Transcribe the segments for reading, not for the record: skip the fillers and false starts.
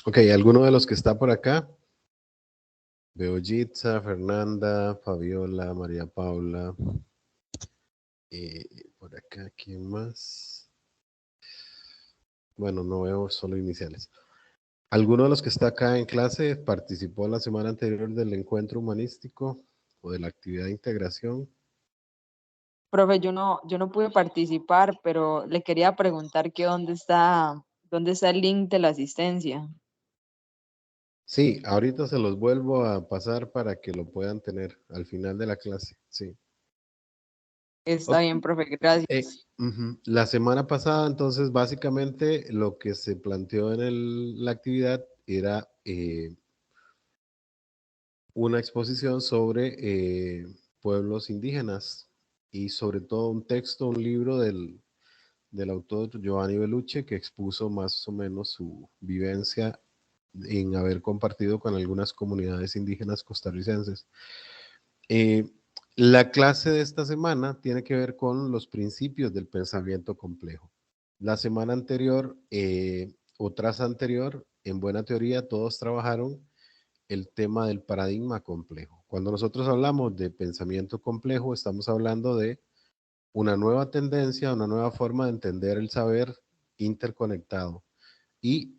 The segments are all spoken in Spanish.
Ok, ¿alguno de los que está por acá? Veo Jitza, Fernanda, Fabiola, María Paula. Por acá, ¿quién más? Bueno, no veo solo iniciales. ¿Alguno de los que está acá en clase participó la semana anterior del encuentro humanístico o de la actividad de integración? Profe, yo no pude participar, pero le quería preguntar que dónde está el link de la asistencia. Sí, ahorita se los vuelvo a pasar para que lo puedan tener al final de la clase. Sí. Está Ok, bien, profe, gracias. La semana pasada, entonces, básicamente lo que se planteó en la actividad era una exposición sobre pueblos indígenas y sobre todo un texto, un libro del autor Giovanni Bellucci que expuso más o menos su vivencia en haber compartido con algunas comunidades indígenas costarricenses. Eh, la clase de esta semana tiene que ver con los principios del pensamiento complejo. La semana anterior o tras anterior, en buena teoría, todos trabajaron el tema del paradigma complejo. Cuando nosotros hablamos de pensamiento complejo, estamos hablando de una nueva tendencia, una nueva forma de entender el saber interconectado. Y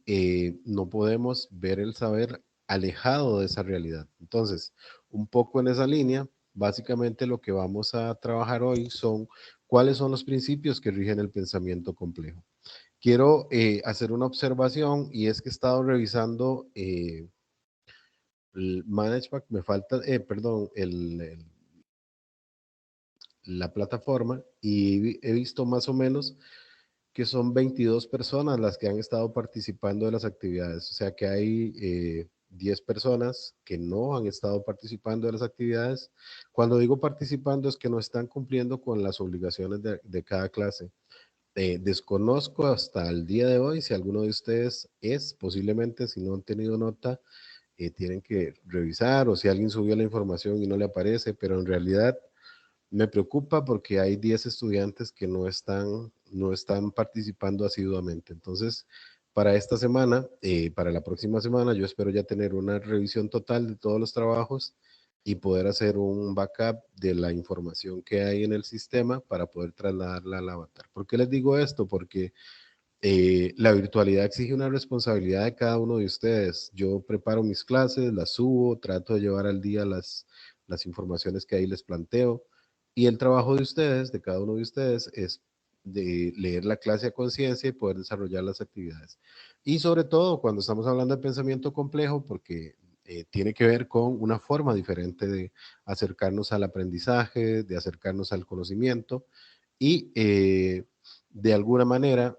no podemos ver el saber alejado de esa realidad. Entonces, un poco en esa línea, básicamente lo que vamos a trabajar hoy son cuáles son los principios que rigen el pensamiento complejo. Quiero hacer una observación y es que he estado revisando el Management, me falta, perdón, la plataforma y he visto más o menos que son 22 personas las que han estado participando de las actividades. O sea que hay 10 personas que no han estado participando de las actividades. Cuando digo participando es que no están cumpliendo con las obligaciones de cada clase. Desconozco hasta el día de hoy si alguno de ustedes es, posiblemente si no han tenido nota, tienen que revisar o si alguien subió la información y no le aparece, pero en realidad me preocupa porque hay 10 estudiantes que no están participando asiduamente. Entonces, para esta semana, para la próxima semana, yo espero ya tener una revisión total de todos los trabajos y poder hacer un backup de la información que hay en el sistema para poder trasladarla al avatar. ¿Por qué les digo esto? Porque la virtualidad exige una responsabilidad de cada uno de ustedes. Yo preparo mis clases, las subo, trato de llevar al día las informaciones que ahí les planteo. Y el trabajo de ustedes, de cada uno de ustedes, es de leer la clase a conciencia y poder desarrollar las actividades. Y sobre todo cuando estamos hablando de pensamiento complejo, porque tiene que ver con una forma diferente de acercarnos al aprendizaje, de acercarnos al conocimiento y de alguna manera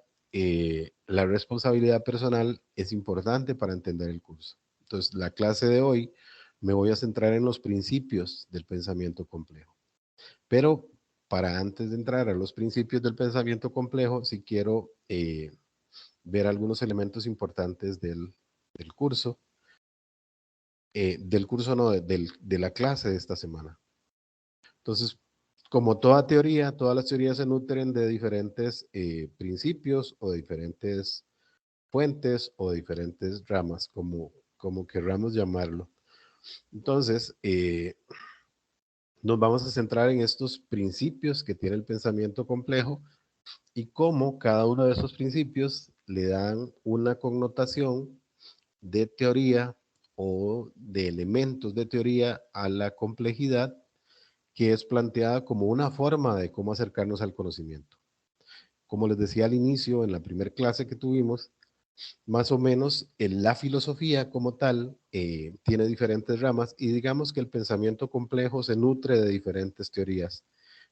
la responsabilidad personal es importante para entender el curso. Entonces, la clase de hoy me voy a centrar en los principios del pensamiento complejo. Pero para antes de entrar a los principios del pensamiento complejo, sí quiero ver algunos elementos importantes del curso, del curso no, de la clase de esta semana. Entonces, como toda teoría, todas las teorías se nutren de diferentes principios o de diferentes fuentes o diferentes ramas, como querramos llamarlo. Entonces, nos vamos a centrar en estos principios que tiene el pensamiento complejo y cómo cada uno de esos principios le dan una connotación de teoría o de elementos de teoría a la complejidad que es planteada como una forma de cómo acercarnos al conocimiento. Como les decía al inicio, en la primera clase que tuvimos, más o menos la filosofía como tal tiene diferentes ramas y digamos que el pensamiento complejo se nutre de diferentes teorías,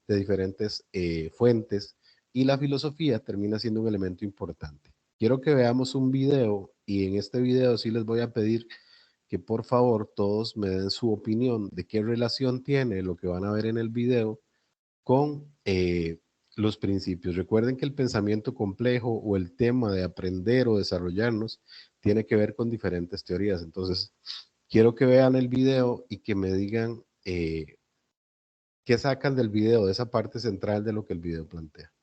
de diferentes fuentes y la filosofía termina siendo un elemento importante. Quiero que veamos un video y en este video sí les voy a pedir que por favor todos me den su opinión de qué relación tiene lo que van a ver en el video con los principios. Recuerden que el pensamiento complejo o el tema de aprender o desarrollarnos tiene que ver con diferentes teorías. Entonces, quiero que vean el video y que me digan qué sacan del video, de esa parte central de lo que el video plantea.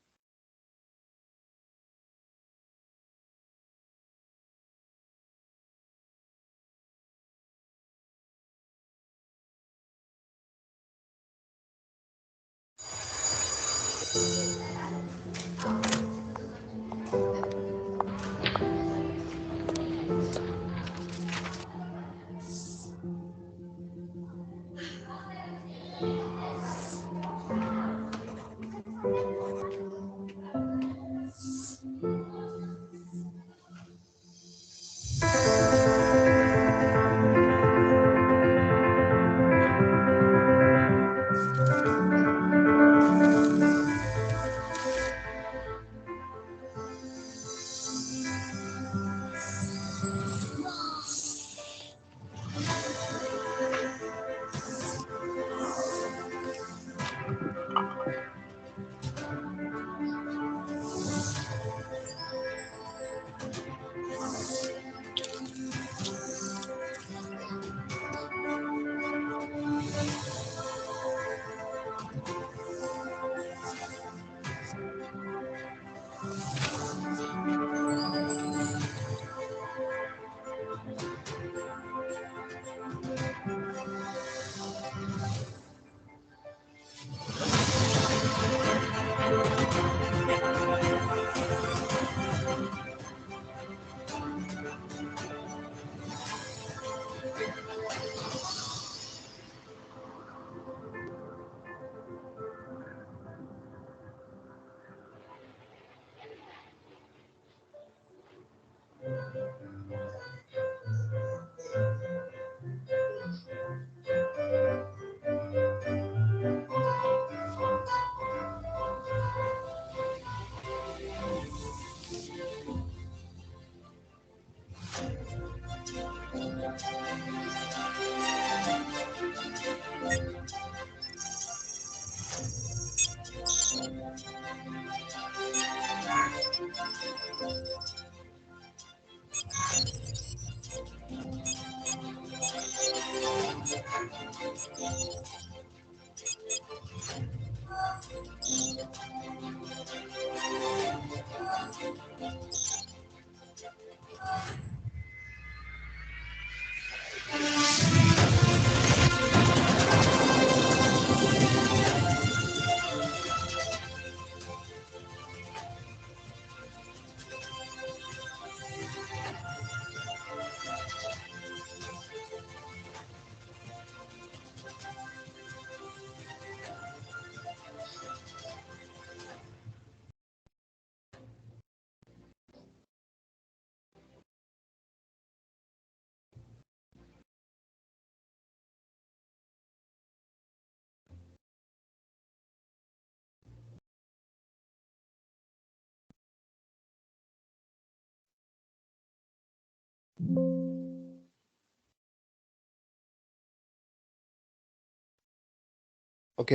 Ok,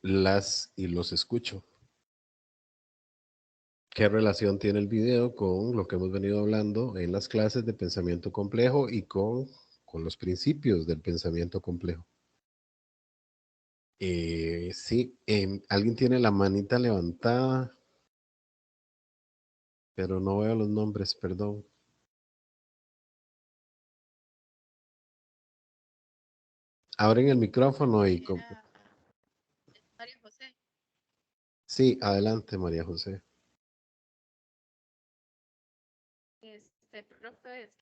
las y los escucho. ¿Qué relación tiene el video con lo que hemos venido hablando en las clases de pensamiento complejo y con los principios del pensamiento complejo? Sí, alguien tiene la manita levantada, pero no veo los nombres, perdón. Abren el micrófono y... María José. Sí, adelante, María José. Profe,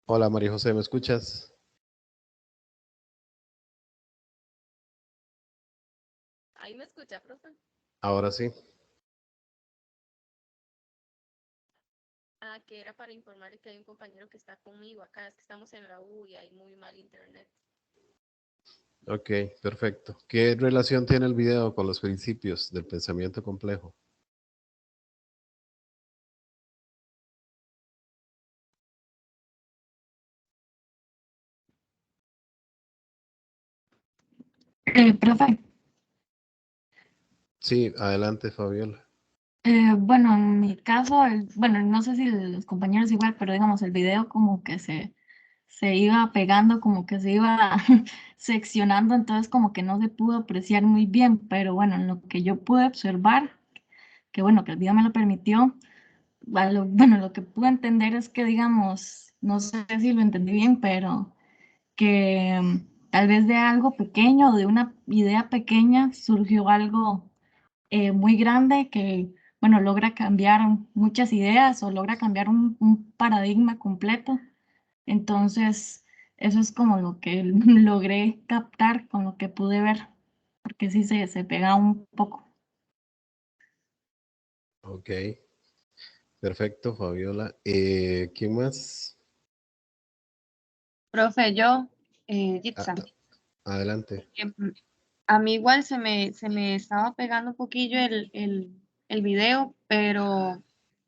Hola, María José, ¿me escuchas? ahí me escucha, profe. Ahora sí. Que era para informarle que hay un compañero que está conmigo acá, es que estamos en la U y hay muy mal internet. Ok, perfecto. ¿Qué relación tiene el video con los principios del pensamiento complejo? Profe, Sí, adelante, Fabiola. bueno, en mi caso, bueno, no sé si los compañeros igual, pero digamos, el video como que se iba pegando, como que se iba seccionando, entonces como que no se pudo apreciar muy bien, pero bueno, en lo que yo pude observar, que bueno, que el video me lo permitió, bueno, lo que pude entender es que, digamos, no sé si lo entendí bien, pero que tal vez de algo pequeño, de una idea pequeña, surgió algo muy grande que, bueno, logra cambiar muchas ideas o logra cambiar un paradigma completo. Entonces, eso es como lo que logré captar con lo que pude ver, porque sí se pega un poco. Ok, perfecto, Fabiola. ¿Quién más? Profe, yo, A- Jitsa, adelante. em, a mí igual se me estaba pegando un poquillo el video, pero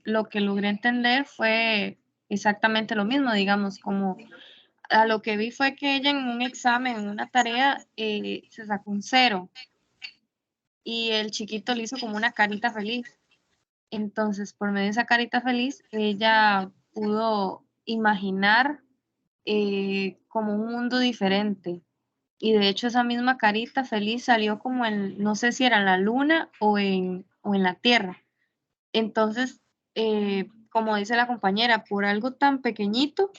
lo que logré entender fue exactamente lo mismo, digamos, como a lo que vi fue que ella en un examen, en una tarea, se sacó un cero y el chiquito le hizo como una carita feliz. Entonces, por medio de esa carita feliz, ella pudo imaginar como un mundo diferente. Y de hecho esa misma carita feliz salió como en, no sé si era en la luna o en la tierra. Entonces, como dice la compañera, por algo tan pequeñito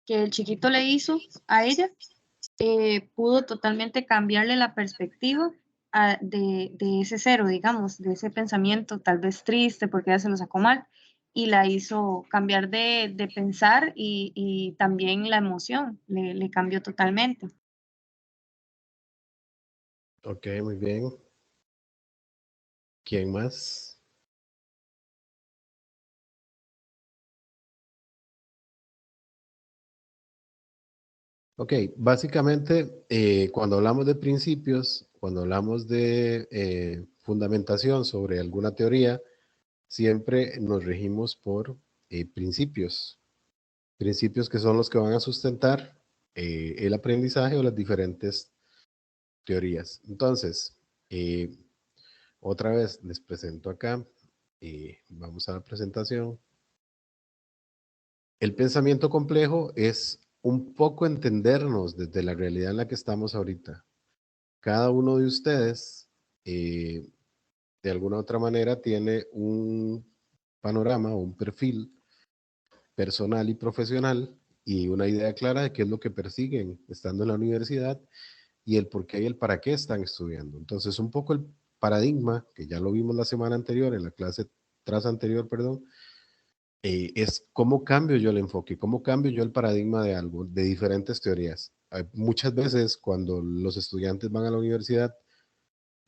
que el chiquito le hizo a ella, pudo totalmente cambiarle la perspectiva de ese cero, digamos, de ese pensamiento tal vez triste porque ella se lo sacó mal y la hizo cambiar de pensar y también la emoción le cambió totalmente. Ok, muy bien. ¿Quién más? Ok, básicamente cuando hablamos de principios, cuando hablamos de fundamentación sobre alguna teoría, siempre nos regimos por principios. Principios que son los que van a sustentar el aprendizaje o las diferentes teorías. Entonces, otra vez les presento acá, vamos a la presentación. El pensamiento complejo es un poco entendernos desde la realidad en la que estamos ahorita. Cada uno de ustedes, de alguna u otra manera, tiene un panorama o un perfil personal y profesional y una idea clara de qué es lo que persiguen estando en la universidad y el por qué y el para qué están estudiando. Entonces, un poco el paradigma, que ya lo vimos la semana anterior, en la clase tras anterior, perdón, es cómo cambio yo el enfoque, cómo cambio yo el paradigma de algo, de diferentes teorías. Muchas veces cuando los estudiantes van a la universidad,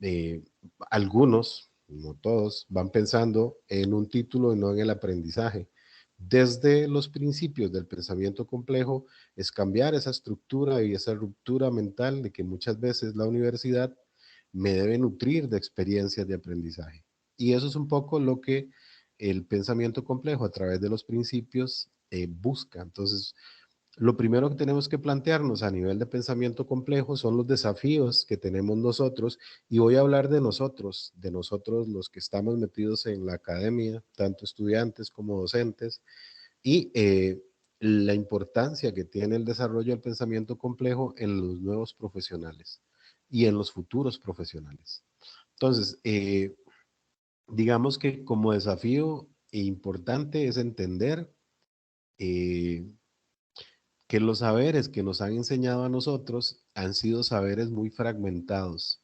eh, algunos, no todos, van pensando en un título y no en el aprendizaje. Desde los principios del pensamiento complejo es cambiar esa estructura y esa ruptura mental de que muchas veces la universidad me debe nutrir de experiencias de aprendizaje. Y eso es un poco lo que el pensamiento complejo a través de los principios busca. Entonces, lo primero que tenemos que plantearnos a nivel de pensamiento complejo son los desafíos que tenemos nosotros y voy a hablar de nosotros los que estamos metidos en la academia, tanto estudiantes como docentes, y la importancia que tiene el desarrollo del pensamiento complejo en los nuevos profesionales y en los futuros profesionales. Entonces, digamos que como desafío importante es entender eh, que los saberes que nos han enseñado a nosotros han sido saberes muy fragmentados,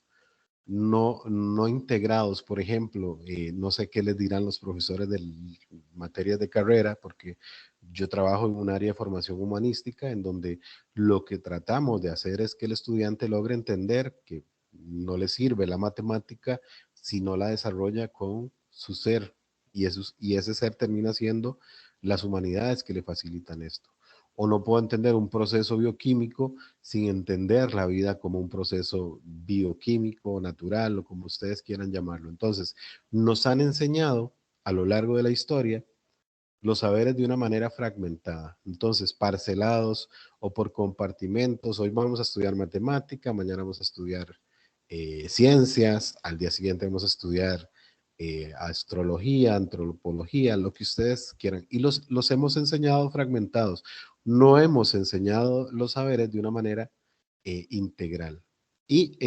no integrados. Por ejemplo, no sé qué les dirán los profesores de materias de carrera, porque yo trabajo en un área de formación humanística en donde lo que tratamos de hacer es que el estudiante logre entender que no le sirve la matemática si no la desarrolla con su ser, y ese ser termina siendo las humanidades que le facilitan esto. O no puedo entender un proceso bioquímico sin entender la vida como un proceso bioquímico, natural o como ustedes quieran llamarlo. Entonces, nos han enseñado a lo largo de la historia los saberes de una manera fragmentada, entonces parcelados o por compartimentos. Hoy vamos a estudiar matemática, mañana vamos a estudiar ciencias, al día siguiente vamos a estudiar astrología, antropología, lo que ustedes quieran. Y los hemos enseñado fragmentados. no hemos enseñado los saberes de una manera integral. Y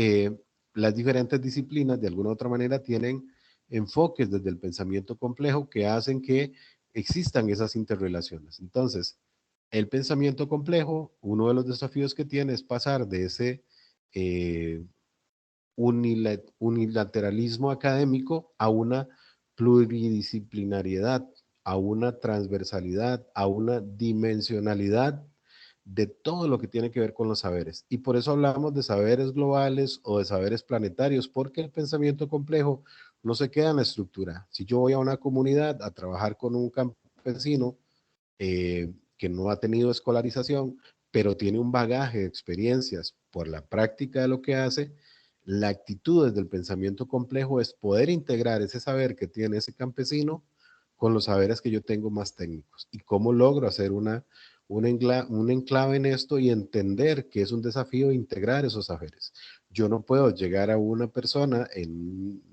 las diferentes disciplinas, de alguna u otra manera, tienen enfoques desde el pensamiento complejo que hacen que existan esas interrelaciones. Entonces, el pensamiento complejo, uno de los desafíos que tiene es pasar de ese unilateralismo académico a una pluridisciplinariedad, a una transversalidad, a una dimensionalidad de todo lo que tiene que ver con los saberes. Y por eso hablamos de saberes globales o de saberes planetarios, porque el pensamiento complejo no se queda en la estructura. Si yo voy a una comunidad a trabajar con un campesino que no ha tenido escolarización, pero tiene un bagaje de experiencias por la práctica de lo que hace, la actitud desde el pensamiento complejo es poder integrar ese saber que tiene ese campesino con los saberes que yo tengo más técnicos. ¿Y cómo logro hacer un enclave en esto y entender que es un desafío integrar esos saberes? Yo no puedo llegar a una persona en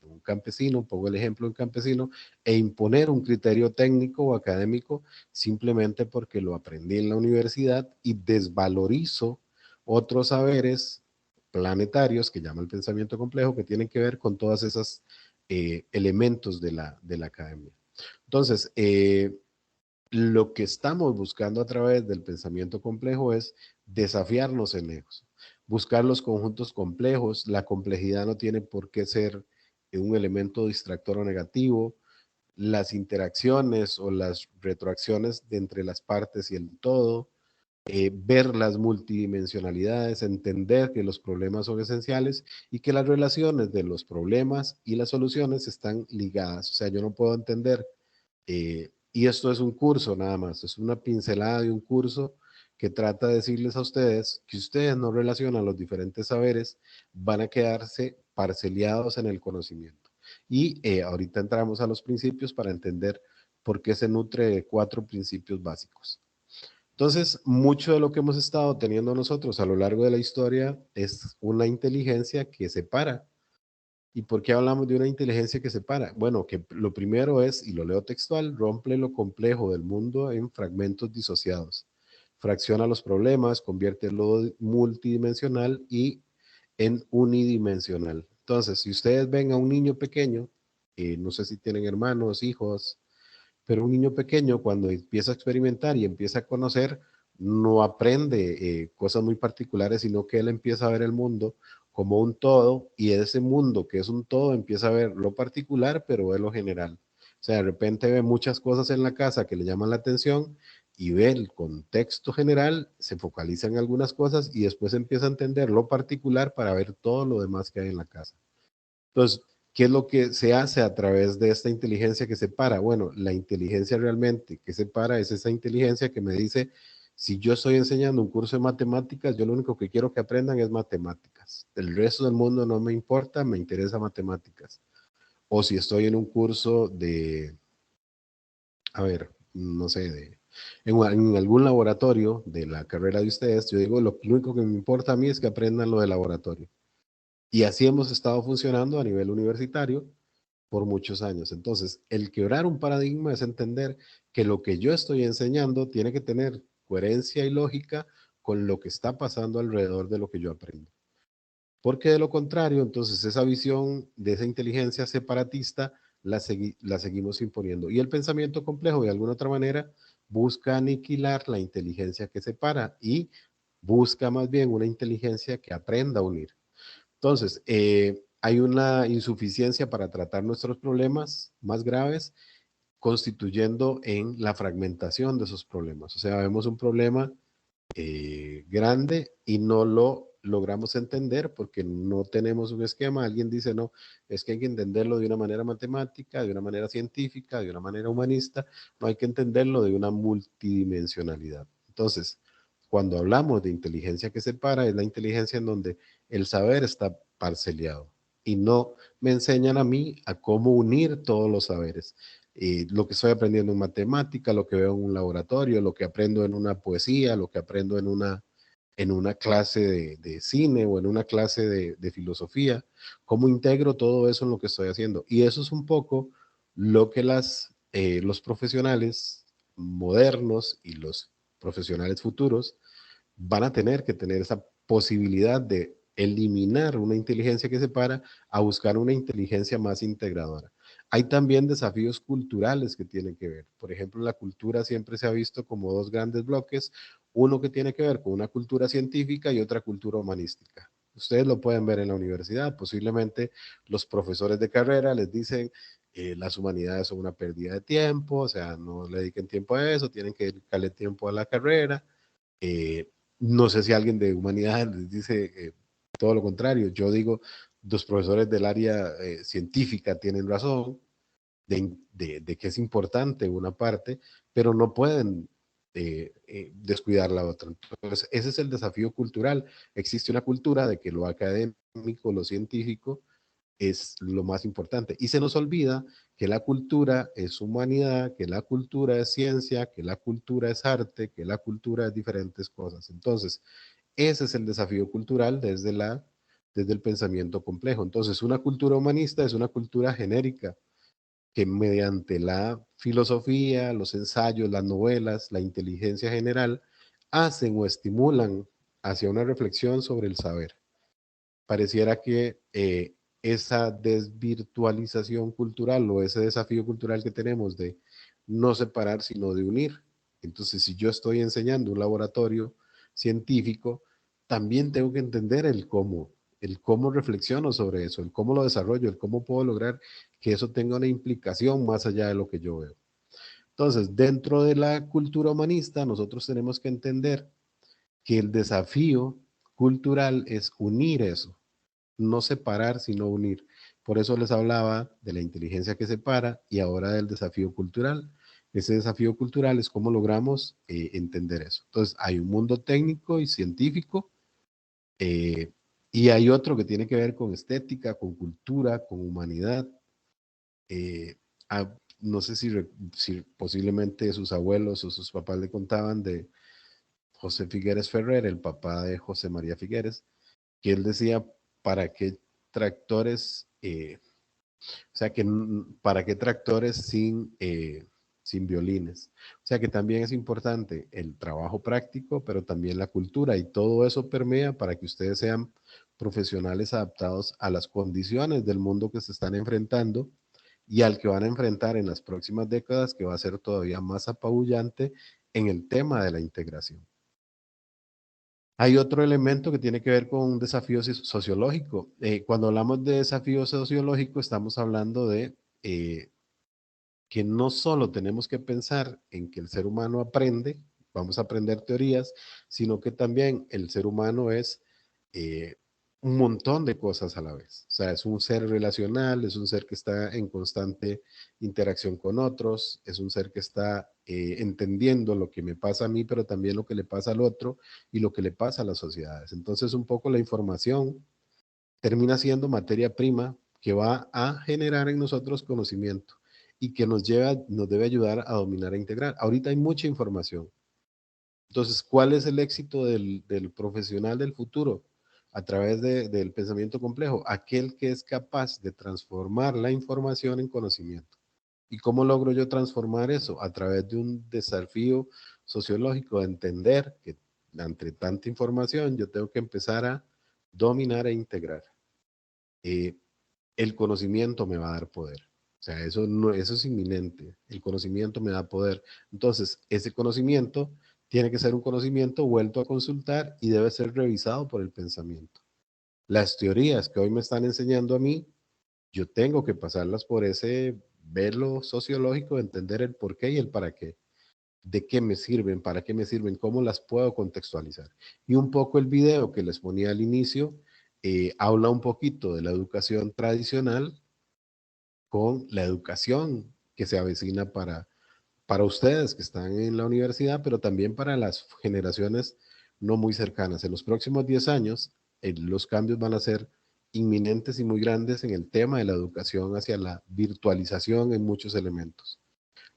un campesino, pongo el ejemplo de un campesino, e imponer un criterio técnico o académico simplemente porque lo aprendí en la universidad y desvalorizo otros saberes planetarios que llama el pensamiento complejo, que tienen que ver con todos esos elementos de la academia. Entonces, lo que estamos buscando a través del pensamiento complejo es desafiarnos en ellos, buscar los conjuntos complejos. La complejidad no tiene por qué ser un elemento distractor o negativo. Las interacciones o las retroacciones de entre las partes y el todo, ver las multidimensionalidades, entender que los problemas son esenciales y que las relaciones de los problemas y las soluciones están ligadas. O sea, yo no puedo entender, y esto es un curso nada más, es una pincelada de un curso que trata de decirles a ustedes que ustedes no relacionan los diferentes saberes, van a quedarse parceliados en el conocimiento. Y ahorita entramos a los principios para entender por qué se nutre de 4 principios básicos. Entonces, mucho de lo que hemos estado teniendo nosotros a lo largo de la historia es una inteligencia que separa. ¿Y por qué hablamos de una inteligencia que separa? Bueno, que lo primero es, y lo leo textual, rompe lo complejo del mundo en fragmentos disociados. Fracciona los problemas, convierte lo multidimensional y en unidimensional. Entonces, si ustedes ven a un niño pequeño, no sé si tienen hermanos, hijos, pero un niño pequeño cuando empieza a experimentar y empieza a conocer, no aprende cosas muy particulares, sino que él empieza a ver el mundo como un todo y ese mundo que es un todo empieza a ver lo particular, pero ve lo general. O sea, de repente ve muchas cosas en la casa que le llaman la atención y ve el contexto general, se focaliza en algunas cosas y después empieza a entender lo particular para ver todo lo demás que hay en la casa. Entonces, ¿qué es lo que se hace a través de esta inteligencia que separa? Bueno, la inteligencia realmente que separa es esa inteligencia que me dice, si yo estoy enseñando un curso de matemáticas, yo lo único que quiero que aprendan es matemáticas. El resto del mundo no me importa, me interesa matemáticas. O si estoy en un curso de, a ver, no sé, en algún laboratorio de la carrera de ustedes, yo digo, lo único que me importa a mí es que aprendan lo de laboratorio. Y así hemos estado funcionando a nivel universitario por muchos años. Entonces, el quebrar un paradigma es entender que lo que yo estoy enseñando tiene que tener coherencia y lógica con lo que está pasando alrededor de lo que yo aprendo. Porque de lo contrario, entonces esa visión de esa inteligencia separatista la seguimos imponiendo. Y el pensamiento complejo, de alguna otra manera, busca aniquilar la inteligencia que separa y busca más bien una inteligencia que aprenda a unir. Entonces, hay una insuficiencia para tratar nuestros problemas más graves, constituyendo en la fragmentación de esos problemas. O sea, vemos un problema grande y no lo logramos entender porque no tenemos un esquema. Alguien dice, no, es que hay que entenderlo de una manera matemática, de una manera científica, de una manera humanista, no hay que entenderlo de una multidimensionalidad. Entonces, cuando hablamos de inteligencia que separa, es la inteligencia en donde el saber está parceliado y no me enseñan a mí a cómo unir todos los saberes. Lo que estoy aprendiendo en matemática, lo que veo en un laboratorio, lo que aprendo en una poesía, lo que aprendo en una clase de cine o en una clase de filosofía, cómo integro todo eso en lo que estoy haciendo. Y eso es un poco lo que los profesionales modernos y los profesionales futuros van a tener que tener esa posibilidad de eliminar una inteligencia que separa a buscar una inteligencia más integradora. Hay también desafíos culturales que tienen que ver. Por ejemplo, la cultura siempre se ha visto como dos grandes bloques, uno que tiene que ver con una cultura científica y otra cultura humanística. Ustedes lo pueden ver en la universidad, posiblemente los profesores de carrera les dicen las humanidades son una pérdida de tiempo, o sea, no le dediquen tiempo a eso, tienen que dedicarle tiempo a la carrera. No sé si alguien de humanidades les dice todo lo contrario. Yo digo, los profesores del área científica tienen razón de que es importante una parte, pero no pueden descuidar la otra. Entonces, ese es el desafío cultural. Existe una cultura de que lo académico, lo científico, es lo más importante. Y se nos olvida que la cultura es humanidad, que la cultura es ciencia, que la cultura es arte, que la cultura es diferentes cosas. Entonces, ese es el desafío cultural desde el pensamiento complejo. Entonces, una cultura humanista es una cultura genérica que mediante la filosofía, los ensayos, las novelas, la inteligencia general, hacen o estimulan hacia una reflexión sobre el saber. Pareciera que esa desvirtualización cultural o ese desafío cultural que tenemos de no separar, sino de unir. Entonces, si yo estoy enseñando un laboratorio científico, también tengo que entender el cómo reflexiono sobre eso, el cómo lo desarrollo, el cómo puedo lograr que eso tenga una implicación más allá de lo que yo veo. Entonces, dentro de la cultura humanista, nosotros tenemos que entender que el desafío cultural es unir eso, no separar, sino unir. Por eso les hablaba de la inteligencia que separa y ahora del desafío cultural. Ese desafío cultural es cómo logramos entender eso. Entonces, hay un mundo técnico y científico y hay otro que tiene que ver con estética, con cultura, con humanidad. No sé si posiblemente sus abuelos o sus papás le contaban de José Figueres Ferrer, el papá de José María Figueres, que él decía, ¿para qué tractores? O sea, que ¿para qué tractores sin violines? O sea, que también es importante el trabajo práctico, pero también la cultura, y todo eso permea para que ustedes sean profesionales adaptados a las condiciones del mundo que se están enfrentando y al que van a enfrentar en las próximas décadas, que va a ser todavía más apabullante en el tema de la integración. Hay otro elemento que tiene que ver con un desafío sociológico. Cuando hablamos de desafío sociológico, estamos hablando de que no solo tenemos que pensar en que el ser humano aprende, vamos a aprender teorías, sino que también el ser humano es un montón de cosas a la vez. O sea, es un ser relacional, es un ser que está en constante interacción con otros, es un ser que está entendiendo lo que me pasa a mí, pero también lo que le pasa al otro y lo que le pasa a las sociedades. Entonces, un poco la información termina siendo materia prima que va a generar en nosotros conocimiento y que nos debe ayudar a dominar e integrar. Ahorita hay mucha información. Entonces, ¿cuál es el éxito del profesional del futuro? A través del pensamiento complejo, aquel que es capaz de transformar la información en conocimiento. ¿Y cómo logro yo transformar eso? A través de un desafío sociológico, de entender que entre tanta información yo tengo que empezar a dominar e integrar. El conocimiento me va a dar poder. O sea, eso es inminente. El conocimiento me da poder. Entonces, ese conocimiento tiene que ser un conocimiento vuelto a consultar y debe ser revisado por el pensamiento. Las teorías que hoy me están enseñando a mí, yo tengo que pasarlas por ese velo sociológico, entender el por qué y el para qué. ¿De qué me sirven? ¿Para qué me sirven? ¿Cómo las puedo contextualizar? Y un poco el video que les ponía al inicio habla un poquito de la educación tradicional con la educación que se avecina para ustedes que están en la universidad, pero también para las generaciones no muy cercanas. En los próximos 10 años, los cambios van a ser inminentes y muy grandes en el tema de la educación hacia la virtualización en muchos elementos.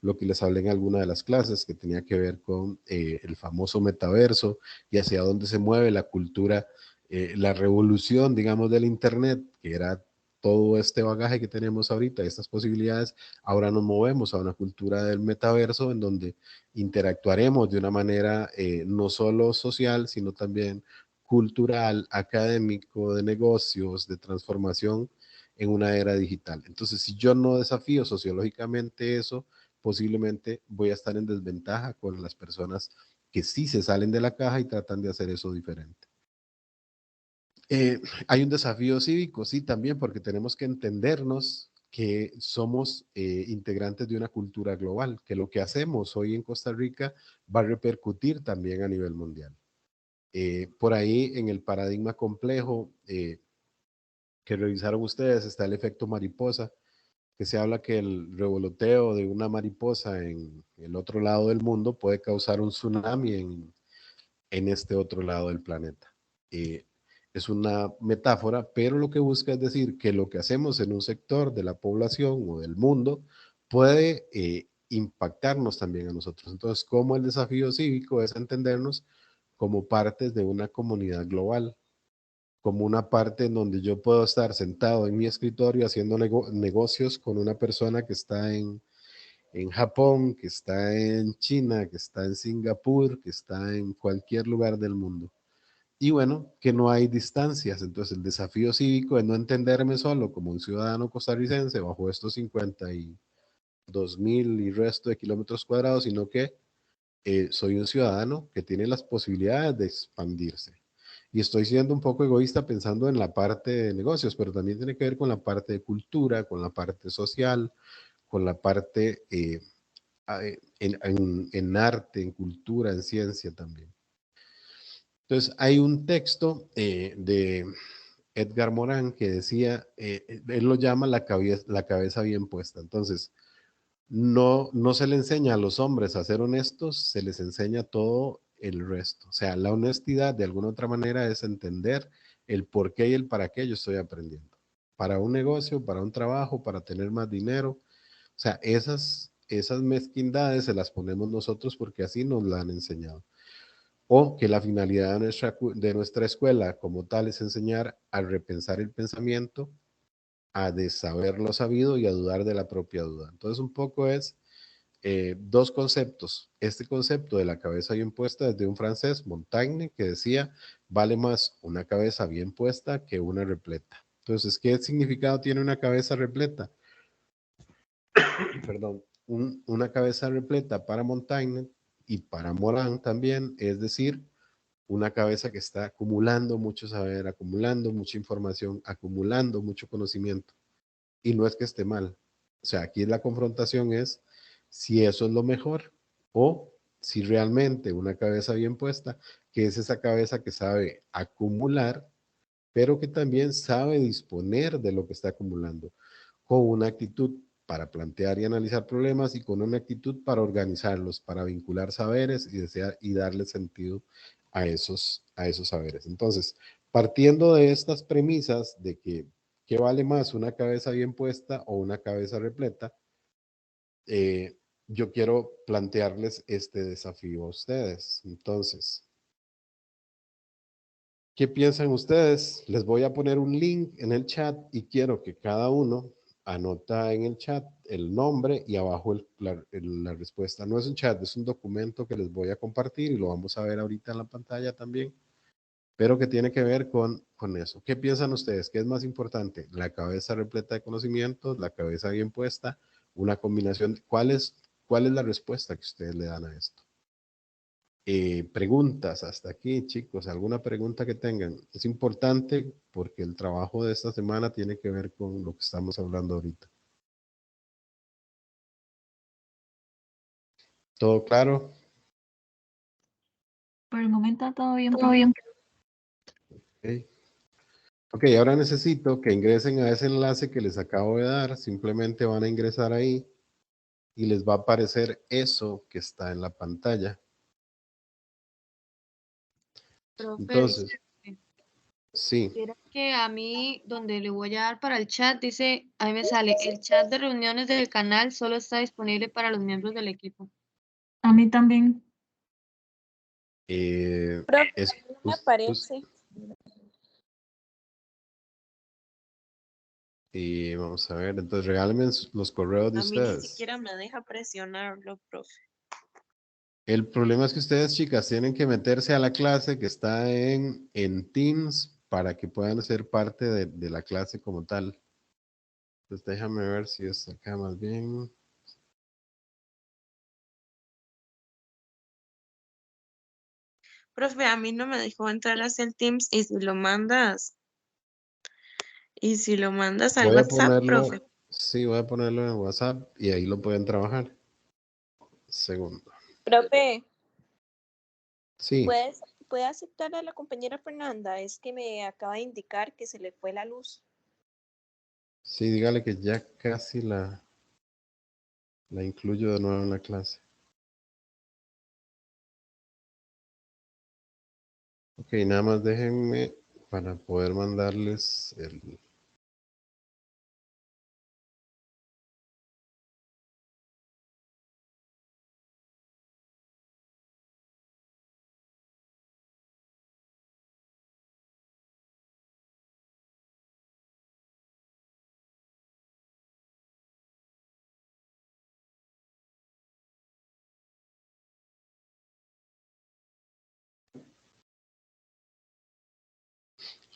Lo que les hablé en alguna de las clases, que tenía que ver con el famoso metaverso y hacia dónde se mueve la cultura, la revolución, digamos, del Internet, que era todo este bagaje que tenemos ahorita, estas posibilidades, ahora nos movemos a una cultura del metaverso en donde interactuaremos de una manera no solo social, sino también cultural, académico, de negocios, de transformación en una era digital. Entonces, si yo no desafío sociológicamente eso, posiblemente voy a estar en desventaja con las personas que sí se salen de la caja y tratan de hacer eso diferente. Hay un desafío cívico, sí, también, porque tenemos que entendernos que somos integrantes de una cultura global, que lo que hacemos hoy en Costa Rica va a repercutir también a nivel mundial. Por ahí, en el paradigma complejo que revisaron ustedes, está el efecto mariposa, que se habla que el revoloteo de una mariposa en el otro lado del mundo puede causar un tsunami en este otro lado del planeta. Es una metáfora, pero lo que busca es decir que lo que hacemos en un sector de la población o del mundo puede impactarnos también a nosotros. Entonces, como el desafío cívico es entendernos como partes de una comunidad global, como una parte en donde yo puedo estar sentado en mi escritorio haciendo negocios con una persona que está en Japón, que está en China, que está en Singapur, que está en cualquier lugar del mundo. Y bueno, que no hay distancias. Entonces, el desafío cívico es no entenderme solo como un ciudadano costarricense bajo estos 52.000 y resto de kilómetros cuadrados, sino que soy un ciudadano que tiene las posibilidades de expandirse. Y estoy siendo un poco egoísta pensando en la parte de negocios, pero también tiene que ver con la parte de cultura, con la parte social, con la parte en arte, en cultura, en ciencia también. Entonces, hay un texto de Edgar Morin que decía, él lo llama la cabeza bien puesta. Entonces, no se le enseña a los hombres a ser honestos, se les enseña todo el resto. O sea, la honestidad de alguna otra manera es entender el por qué y el para qué yo estoy aprendiendo. Para un negocio, para un trabajo, para tener más dinero. O sea, esas mezquindades se las ponemos nosotros porque así nos la han enseñado. O que la finalidad de nuestra escuela como tal es enseñar a repensar el pensamiento, a desaber lo sabido y a dudar de la propia duda. Entonces, un poco es dos conceptos. Este concepto de la cabeza bien puesta es de un francés, Montaigne, que decía, vale más una cabeza bien puesta que una repleta. Entonces, ¿qué significado tiene una cabeza repleta? Perdón, una cabeza repleta para Montaigne y para Morán también, es decir, una cabeza que está acumulando mucho saber, acumulando mucha información, acumulando mucho conocimiento. Y no es que esté mal. O sea, aquí la confrontación es si eso es lo mejor o si realmente una cabeza bien puesta, que es esa cabeza que sabe acumular, pero que también sabe disponer de lo que está acumulando, con una actitud para plantear y analizar problemas y con una actitud para organizarlos, para vincular saberes y darle sentido a esos saberes. Entonces, partiendo de estas premisas de que ¿qué vale más, una cabeza bien puesta o una cabeza repleta? Yo quiero plantearles este desafío a ustedes. Entonces, ¿qué piensan ustedes? Les voy a poner un link en el chat y quiero que cada uno anota en el chat el nombre y abajo la respuesta. No es un chat, es un documento que les voy a compartir y lo vamos a ver ahorita en la pantalla también, pero que tiene que ver con eso. ¿Qué piensan ustedes? ¿Qué es más importante? ¿La cabeza repleta de conocimientos? ¿La cabeza bien puesta? ¿Una combinación? ¿Cuál es la respuesta que ustedes le dan a esto? Preguntas hasta aquí, chicos. ¿Alguna pregunta que tengan? Es importante porque el trabajo de esta semana tiene que ver con lo que estamos hablando ahorita. ¿Todo claro? Por el momento todo bien. Okay. Ok, ahora necesito que ingresen a ese enlace que les acabo de dar. Simplemente van a ingresar ahí y les va a aparecer eso que está en la pantalla. Profe, Entonces, sí, Viera que a mí, donde le voy a dar para el chat, dice, a mí me sale, el chat de reuniones del canal solo está disponible para los miembros del equipo. A mí también. Profe, es, a mí me aparece. Y vamos a ver, entonces regálenme los correos de A mí ni ustedes. siquiera me deja presionarlo, profe. El problema es que ustedes, chicas, tienen que meterse a la clase que está en Teams para que puedan ser parte de la clase como tal. Entonces déjame ver si está acá más bien. Profe, a mí no me dejó entrar hacia el Teams y si lo mandas al Voy a WhatsApp, profe. ponerlo, sí, voy a ponerlo en WhatsApp y ahí lo pueden trabajar. Segundo. Profe, Sí, ¿puede aceptar a la compañera Fernanda? Es que me acaba de indicar que se le fue la luz. sí, dígale que ya casi la incluyo de nuevo en la clase. Ok, nada más déjenme para poder mandarles el...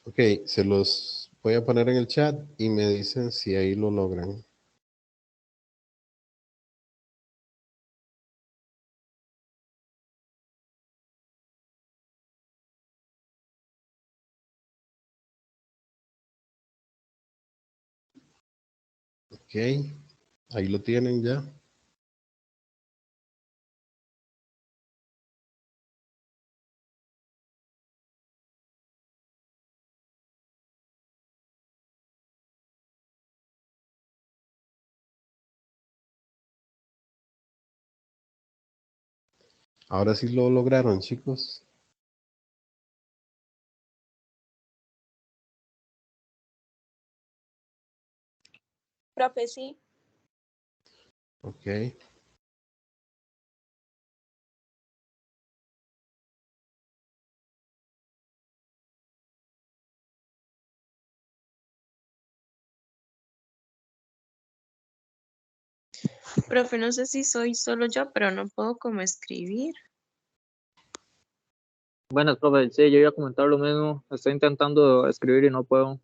Ok, se los voy a poner en el chat y me dicen si ahí lo logran. Ok, ahí lo tienen ya. Ahora sí lo lograron, chicos. Profe, sí. Ok. Profe, no sé si soy solo yo, pero no puedo como escribir. Bueno, profe, sí, yo iba a comentar lo mismo. Estoy intentando escribir y no puedo.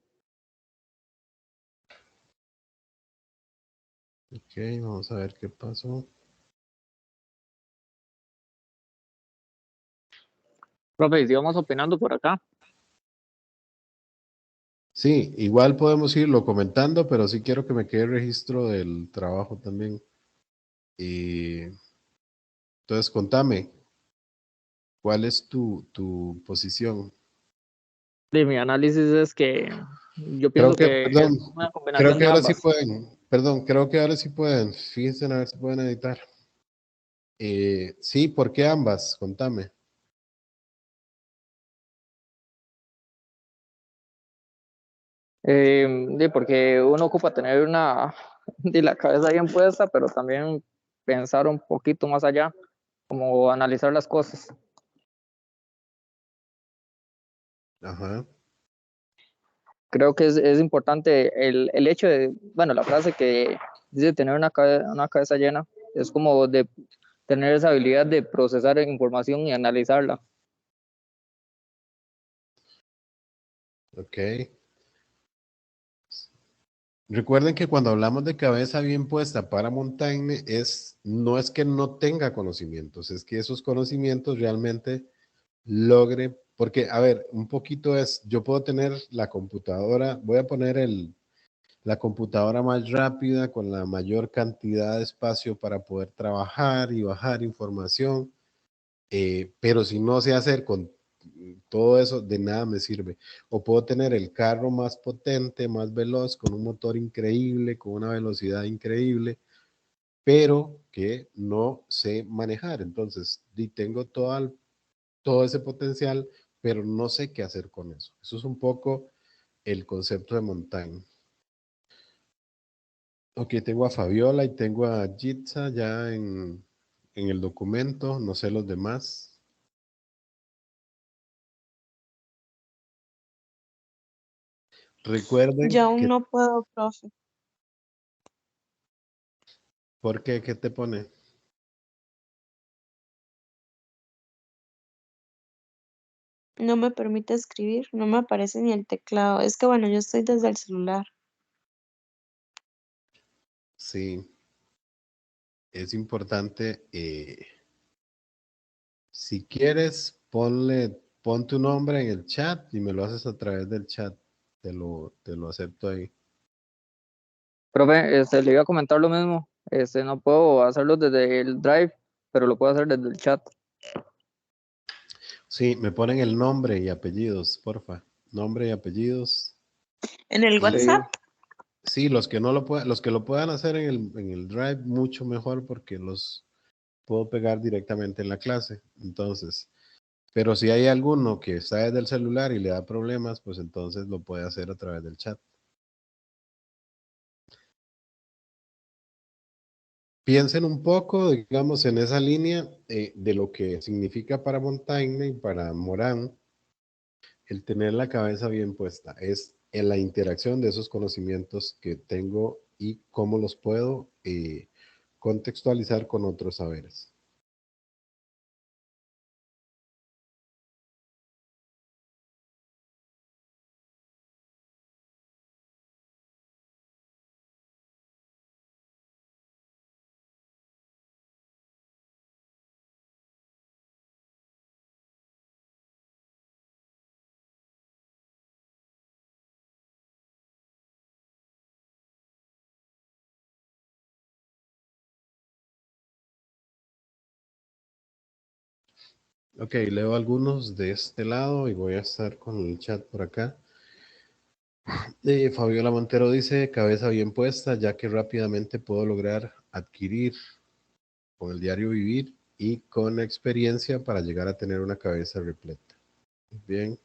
Ok, vamos a ver qué pasó. Profe, y si vamos opinando por acá. Sí, igual podemos irlo comentando, pero sí quiero que me quede registro del trabajo también. Y entonces contame, ¿cuál es tu posición? Y mi análisis es que yo Creo pienso que, que es perdón, una creo combinación que de ahora sí ambas. pueden, perdón, creo que ahora sí pueden. Fíjense a ver si pueden editar. Sí, ¿por qué ambas? Contame. Porque uno ocupa tener de la cabeza bien puesta, pero también pensar un poquito más allá, como analizar las cosas. Ajá. Creo que es importante el hecho de, bueno, la frase que dice tener una cabeza llena, es como de tener esa habilidad de procesar información y analizarla. Ok. Recuerden que cuando hablamos de cabeza bien puesta para Montaigne, no es que no tenga conocimientos, es que esos conocimientos realmente logre, porque, a ver, un poquito es, yo puedo tener la computadora, voy a poner la computadora más rápida con la mayor cantidad de espacio para poder trabajar y bajar información, pero si no sé hacer con todo eso, de nada me sirve. O puedo tener el carro más potente, más veloz, con un motor increíble, con una velocidad increíble, pero que no sé manejar. Entonces, tengo todo ese potencial, pero no sé qué hacer con eso. Eso es un poco el concepto de Montaigne. Ok, tengo a Fabiola y tengo a Jitsa ya en el documento, no sé los demás. Recuerden Yo aún que, no puedo, profe. ¿por qué? ¿Qué te pone? No me permite escribir, no me aparece ni el teclado. Es que bueno, yo estoy desde el celular. Sí, es importante. Si quieres, pon tu nombre en el chat y me lo haces a través del chat. Te lo acepto ahí. Profe, le iba a comentar lo mismo. No puedo hacerlo desde el Drive, pero lo puedo hacer desde el chat. Sí, me ponen el nombre y apellidos, porfa. Nombre y apellidos. ¿En el Y WhatsApp? sí, los que no lo puedan, los que lo puedan hacer en el Drive, mucho mejor porque los puedo pegar directamente en la clase. Entonces, pero si hay alguno que está desde el celular y le da problemas, pues entonces lo puede hacer a través del chat. Piensen un poco, digamos, en esa línea de lo que significa para Montaigne y para Morán el tener la cabeza bien puesta. Es en la interacción de esos conocimientos que tengo y cómo los puedo contextualizar con otros saberes. Ok, leo algunos de este lado y voy a estar con el chat por acá. Fabiola Montero dice, cabeza bien puesta, ya que rápidamente puedo lograr adquirir con el diario vivir y con experiencia para llegar a tener una cabeza repleta. Bien.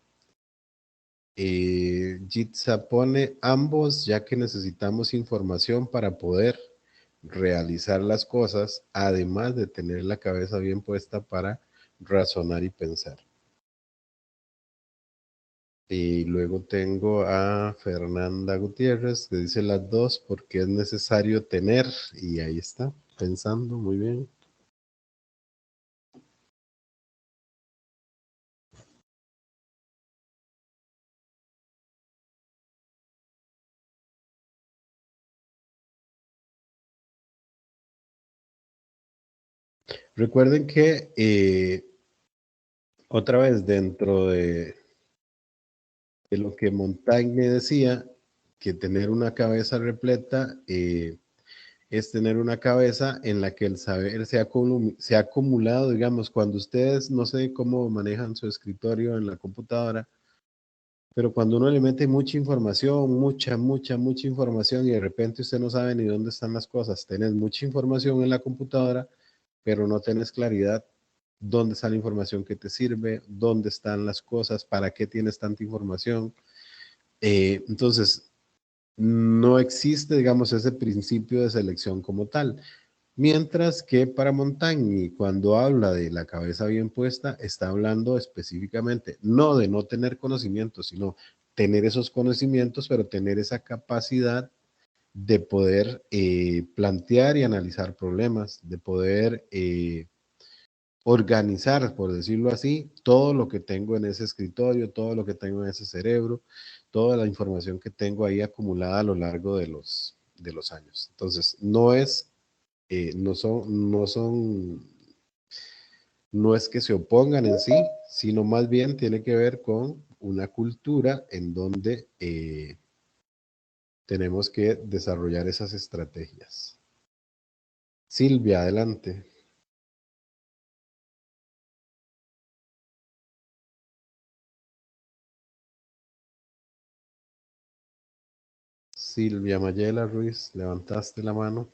Jitsa pone ambos, ya que necesitamos información para poder realizar las cosas, además de tener la cabeza bien puesta para razonar y pensar. Y luego tengo a Fernanda Gutiérrez, que dice las dos, porque es necesario tener, y ahí está, pensando, muy bien. Recuerden que otra vez dentro de lo que Montaigne decía, que tener una cabeza repleta es tener una cabeza en la que el saber se ha acumulado, digamos, cuando ustedes, no sé cómo manejan su escritorio en la computadora, pero cuando uno le mete mucha información, mucha información y de repente usted no sabe ni dónde están las cosas, tenés mucha información en la computadora, pero no tenés claridad dónde está la información que te sirve, dónde están las cosas, para qué tienes tanta información. Entonces, no existe, digamos, ese principio de selección como tal. Mientras que para Montaigne, cuando habla de la cabeza bien puesta, está hablando específicamente no de no tener conocimientos, sino tener esos conocimientos, pero tener esa capacidad de poder plantear y analizar problemas, de poder organizar, por decirlo así, todo lo que tengo en ese escritorio, todo lo que tengo en ese cerebro, toda la información que tengo ahí acumulada a lo largo de los años. Entonces, no es que se opongan en sí, sino más bien tiene que ver con una cultura en donde tenemos que desarrollar esas estrategias. Silvia, adelante. Silvia Mayela Ruiz, levantaste la mano.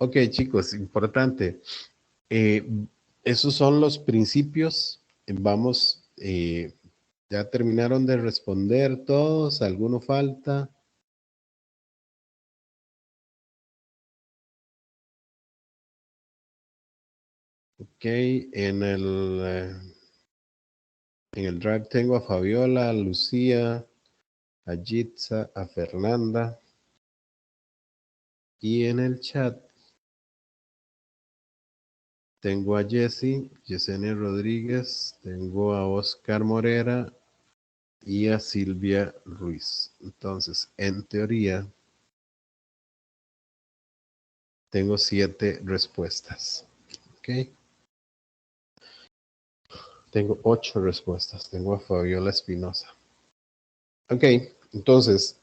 Ok, chicos, importante. Esos son los principios. Vamos, ya terminaron de responder todos. ¿Alguno falta? Ok, en el Drive tengo a Fabiola, a Lucía, a Jitsa, a Fernanda. Y en el chat tengo a Jessy, Yesenia Rodríguez, tengo a Oscar Morera y a Silvia Ruiz. Entonces, en teoría, tengo 7 respuestas. Ok. Tengo 8 respuestas. Tengo a Fabiola Espinosa. Ok, entonces,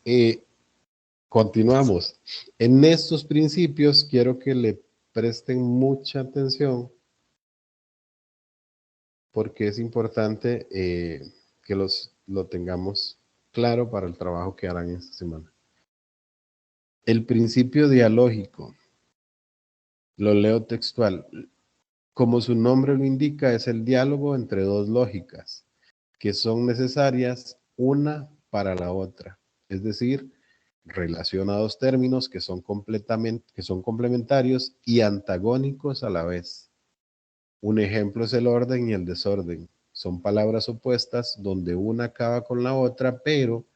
continuamos. En estos principios quiero que le presten mucha atención porque es importante que lo tengamos claro para el trabajo que harán esta semana. El principio dialógico, lo leo textual, como su nombre lo indica, es el diálogo entre dos lógicas que son necesarias una para la otra, es decir, relaciona dos términos que son complementarios y antagónicos a la vez. Un ejemplo es el orden y el desorden. Son palabras opuestas donde una acaba con la otra, pero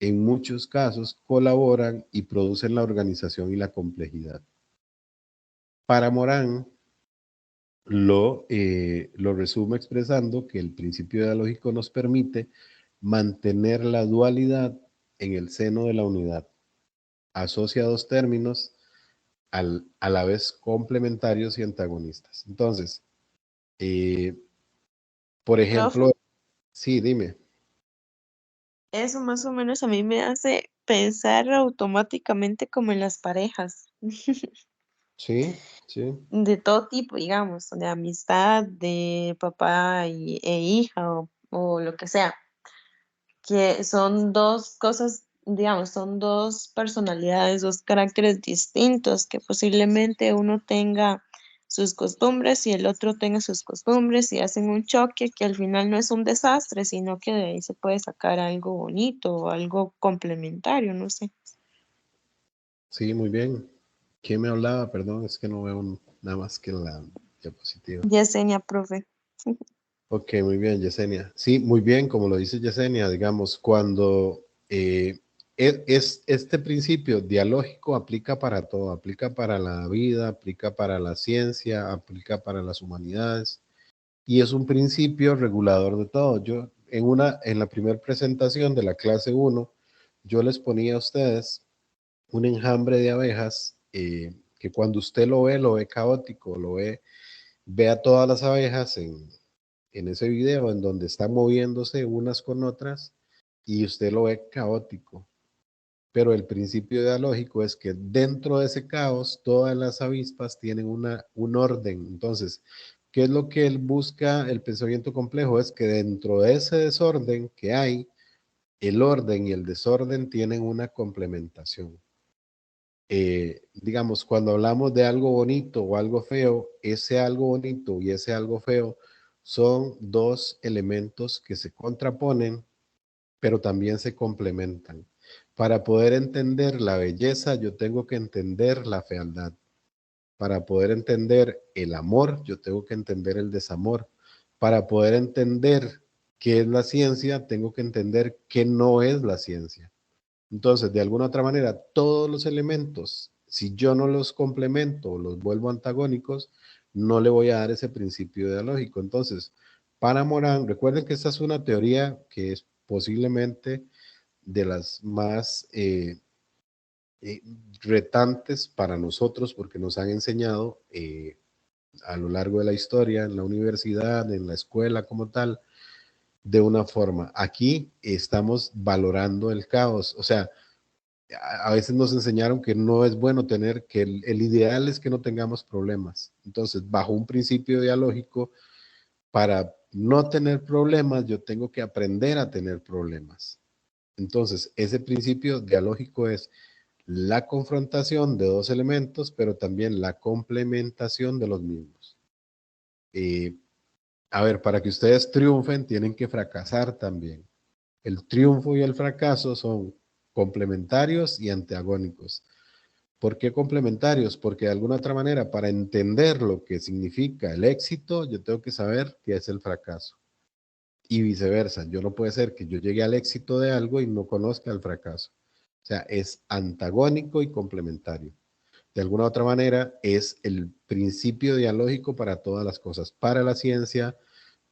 en muchos casos colaboran y producen la organización y la complejidad. Para Morán, lo resume expresando que el principio dialógico nos permite mantener la dualidad en el seno de la unidad. Asocia dos términos a la vez complementarios y antagonistas. Entonces, por Profe, ejemplo, sí, dime. eso más o menos a mí me hace pensar automáticamente como en las parejas, Sí, sí. de todo tipo, digamos, de amistad, de papá e hija o lo que sea, que son dos cosas, digamos, son dos personalidades, dos caracteres distintos, que posiblemente uno tenga sus costumbres y el otro tenga sus costumbres y hacen un choque que al final no es un desastre, sino que de ahí se puede sacar algo bonito o algo complementario, no sé. Sí, muy bien. ¿Quién me hablaba? Perdón, es que no veo nada más que la diapositiva. Yesenia, profe. Ok, muy bien, Yesenia. Sí, muy bien, como lo dice Yesenia, digamos, cuando este principio dialógico aplica para todo, aplica para la vida, aplica para la ciencia, aplica para las humanidades, y es un principio regulador de todo. Yo, en la primera presentación de la clase 1, yo les ponía a ustedes un enjambre de abejas que cuando usted lo ve caótico, ve a todas las abejas en ese video en donde están moviéndose unas con otras y usted lo ve caótico. Pero el principio dialógico es que dentro de ese caos todas las avispas tienen un orden. Entonces, ¿qué es lo que él busca? El pensamiento complejo es que dentro de ese desorden que hay, el orden y el desorden tienen una complementación. Digamos, cuando hablamos de algo bonito o algo feo, ese algo bonito y ese algo feo son dos elementos que se contraponen, pero también se complementan. Para poder entender la belleza, yo tengo que entender la fealdad. Para poder entender el amor, yo tengo que entender el desamor. Para poder entender qué es la ciencia, tengo que entender qué no es la ciencia. Entonces, de alguna otra manera, todos los elementos, si yo no los complemento o los vuelvo antagónicos, no le voy a dar ese principio dialógico. Entonces, para Morán, recuerden que esta es una teoría que es posiblemente de las más retantes para nosotros porque nos han enseñado a lo largo de la historia, en la universidad, en la escuela como tal, de una forma. Aquí estamos valorando el caos, o sea, a veces nos enseñaron que no es bueno tener, que el ideal es que no tengamos problemas. Entonces, bajo un principio dialógico, para no tener problemas, yo tengo que aprender a tener problemas. Entonces, ese principio dialógico es la confrontación de dos elementos, pero también la complementación de los mismos. A ver, para que ustedes triunfen, tienen que fracasar también. El triunfo y el fracaso son complementarios y antagónicos. ¿Por qué complementarios? Porque de alguna otra manera, para entender lo que significa el éxito, yo tengo que saber qué es el fracaso. Y viceversa, yo no puede ser que yo llegue al éxito de algo y no conozca el fracaso. O sea, es antagónico y complementario. De alguna otra manera, es el principio dialógico para todas las cosas, para la ciencia,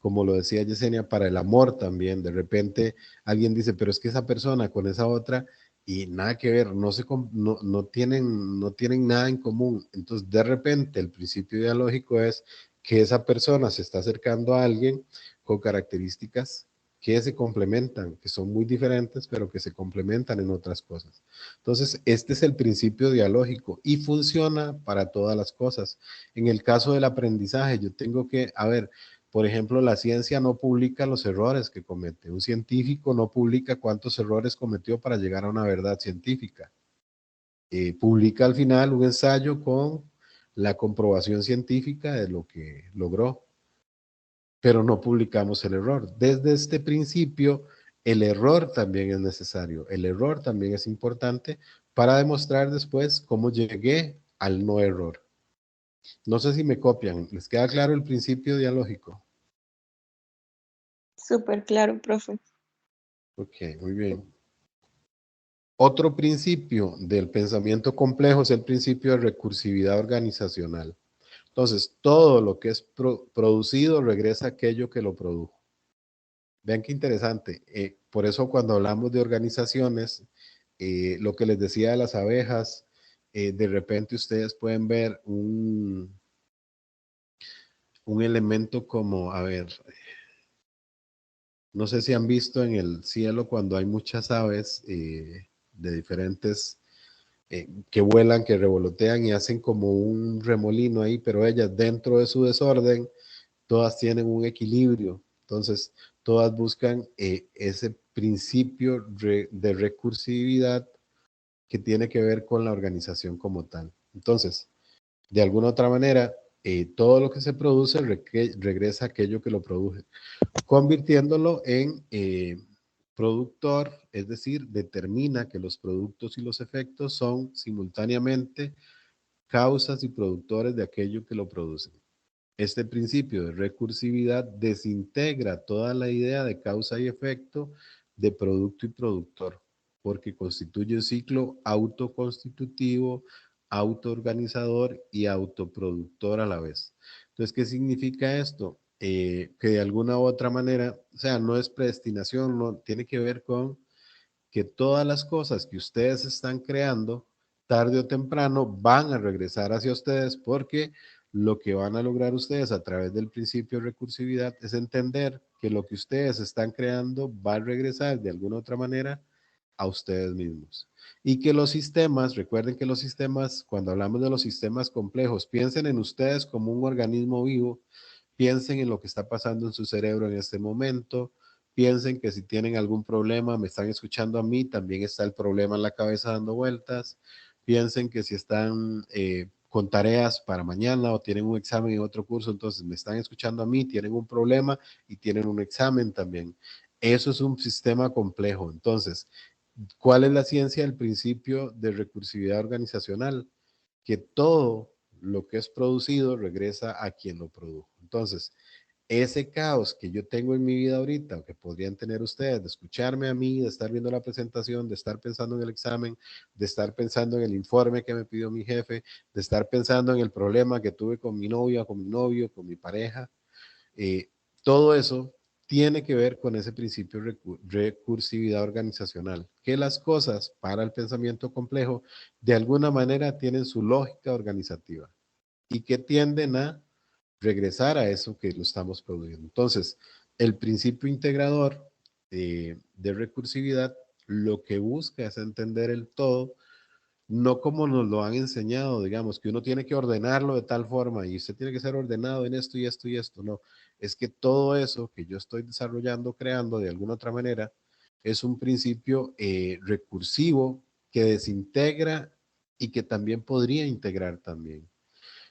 como lo decía Yesenia, para el amor también. De repente alguien dice, pero es que esa persona con esa otra, y nada que ver, no tienen nada en común. Entonces, de repente, el principio dialógico es que esa persona se está acercando a alguien con características que se complementan, que son muy diferentes, pero que se complementan en otras cosas. Entonces, este es el principio dialógico y funciona para todas las cosas. En el caso del aprendizaje, yo tengo que, a ver, por ejemplo, la ciencia no publica los errores que comete. Un científico no publica cuántos errores cometió para llegar a una verdad científica. Publica al final un ensayo con la comprobación científica de lo que logró, pero no publicamos el error. Desde este principio, el error también es necesario. El error también es importante para demostrar después cómo llegué al no error. No sé si me copian. ¿Les queda claro el principio dialógico? Súper claro, profe. Ok, muy bien. Otro principio del pensamiento complejo es el principio de recursividad organizacional. Entonces, todo lo que es producido regresa a aquello que lo produjo. Vean qué interesante. Por eso cuando hablamos de organizaciones, lo que les decía de las abejas, de repente ustedes pueden ver un elemento como, a ver, no sé si han visto en el cielo cuando hay muchas aves de diferentes que vuelan, que revolotean y hacen como un remolino ahí, pero ellas dentro de su desorden, todas tienen un equilibrio. Entonces, todas buscan ese principio de recursividad que tiene que ver con la organización como tal. Entonces, de alguna otra manera, todo lo que se produce regresa a aquello que lo produce, convirtiéndolo en productor, es decir, determina que los productos y los efectos son simultáneamente causas y productores de aquello que lo producen. Este principio de recursividad desintegra toda la idea de causa y efecto de producto y productor, porque constituye un ciclo autoconstitutivo, autoorganizador y autoproductor a la vez. Entonces, ¿qué significa esto? Que de alguna u otra manera, o sea, no es predestinación, no tiene que ver con que todas las cosas que ustedes están creando, tarde o temprano, van a regresar hacia ustedes, porque lo que van a lograr ustedes a través del principio de recursividad es entender que lo que ustedes están creando va a regresar de alguna otra manera a ustedes mismos. Y que los sistemas, recuerden que los sistemas, cuando hablamos de los sistemas complejos, piensen en ustedes como un organismo vivo, piensen en lo que está pasando en su cerebro en este momento, piensen que si tienen algún problema, me están escuchando a mí, también está el problema en la cabeza dando vueltas, piensen que si están con tareas para mañana o tienen un examen en otro curso, entonces me están escuchando a mí, tienen un problema y tienen un examen también. Eso es un sistema complejo. Entonces, ¿cuál es la ciencia del principio de recursividad organizacional? Que todo lo que es producido regresa a quien lo produjo. Entonces, ese caos que yo tengo en mi vida ahorita, o que podrían tener ustedes, de escucharme a mí, de estar viendo la presentación, de estar pensando en el examen, de estar pensando en el informe que me pidió mi jefe, de estar pensando en el problema que tuve con mi novia, con mi novio, con mi pareja, todo eso tiene que ver con ese principio de recursividad organizacional, que las cosas para el pensamiento complejo de alguna manera tienen su lógica organizativa y que tienden a regresar a eso que lo estamos produciendo. Entonces, el principio integrador de recursividad lo que busca es entender el todo, no como nos lo han enseñado, digamos, que uno tiene que ordenarlo de tal forma y usted tiene que ser ordenado en esto y esto y esto. No, es que todo eso que yo estoy desarrollando, creando de alguna otra manera, es un principio recursivo que desintegra y que también podría integrar también.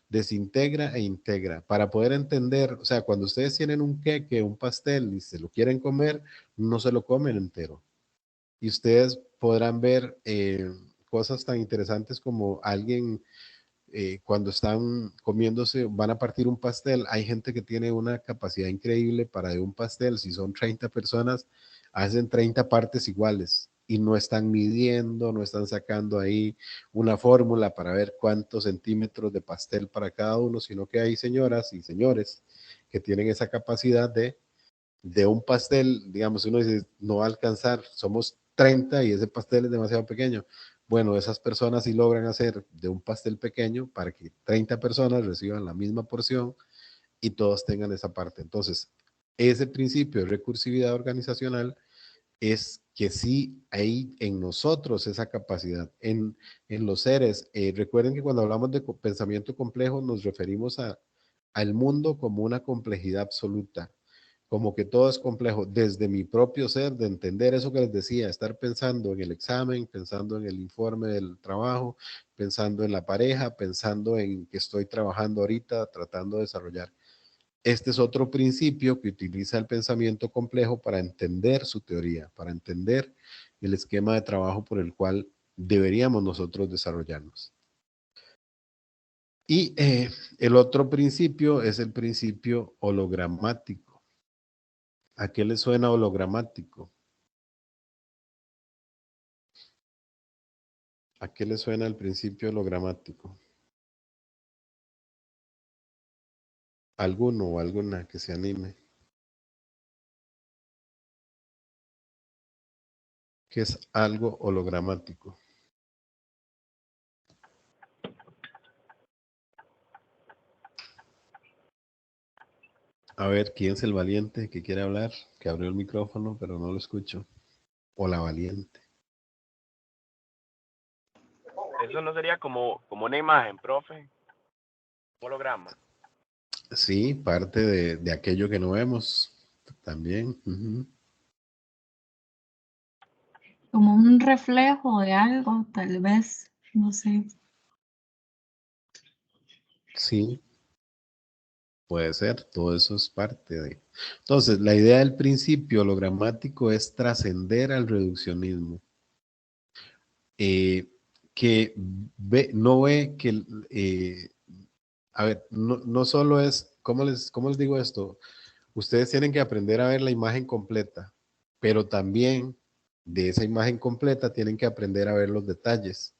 Desintegra e integra. Para poder entender, o sea, cuando ustedes tienen un queque, un pastel y se lo quieren comer, no se lo comen entero. Y ustedes podrán ver cosas tan interesantes como alguien cuando están comiéndose, van a partir un pastel, hay gente que tiene una capacidad increíble para de un pastel, si son 30 personas, hacen 30 partes iguales y no están midiendo, no están sacando ahí una fórmula para ver cuántos centímetros de pastel para cada uno, sino que hay señoras y señores que tienen esa capacidad de un pastel, digamos, uno dice, no va a alcanzar, somos 30 y ese pastel es demasiado pequeño. Bueno, esas personas sí logran hacer de un pastel pequeño para que 30 personas reciban la misma porción y todos tengan esa parte. Entonces, ese principio de recursividad organizacional es que sí hay en nosotros esa capacidad, en los seres. Recuerden que cuando hablamos de pensamiento complejo nos referimos al mundo como una complejidad absoluta, como que todo es complejo, desde mi propio ser, de entender eso que les decía, estar pensando en el examen, pensando en el informe del trabajo, pensando en la pareja, pensando en que estoy trabajando ahorita, tratando de desarrollar. Este es otro principio que utiliza el pensamiento complejo para entender su teoría, para entender el esquema de trabajo por el cual deberíamos nosotros desarrollarnos. Y el otro principio es el principio hologramático. ¿A qué le suena hologramático? ¿A qué le suena el principio hologramático? ¿Alguno o alguna que se anime? ¿Qué es algo hologramático? A ver, ¿quién es el valiente que quiere hablar? Que abrió el micrófono, pero no lo escucho. O la valiente. Eso no sería como una imagen, profe. Un holograma. Sí, parte de aquello que no vemos también. Ujú. Como un reflejo de algo, tal vez, no sé. Sí, puede ser. Todo eso es parte de. Entonces, la idea del principio hologramático es trascender al reduccionismo. Que no ve que, a ver, no solo es, cómo les digo esto? Ustedes tienen que aprender a ver la imagen completa, pero también de esa imagen completa tienen que aprender a ver los detalles.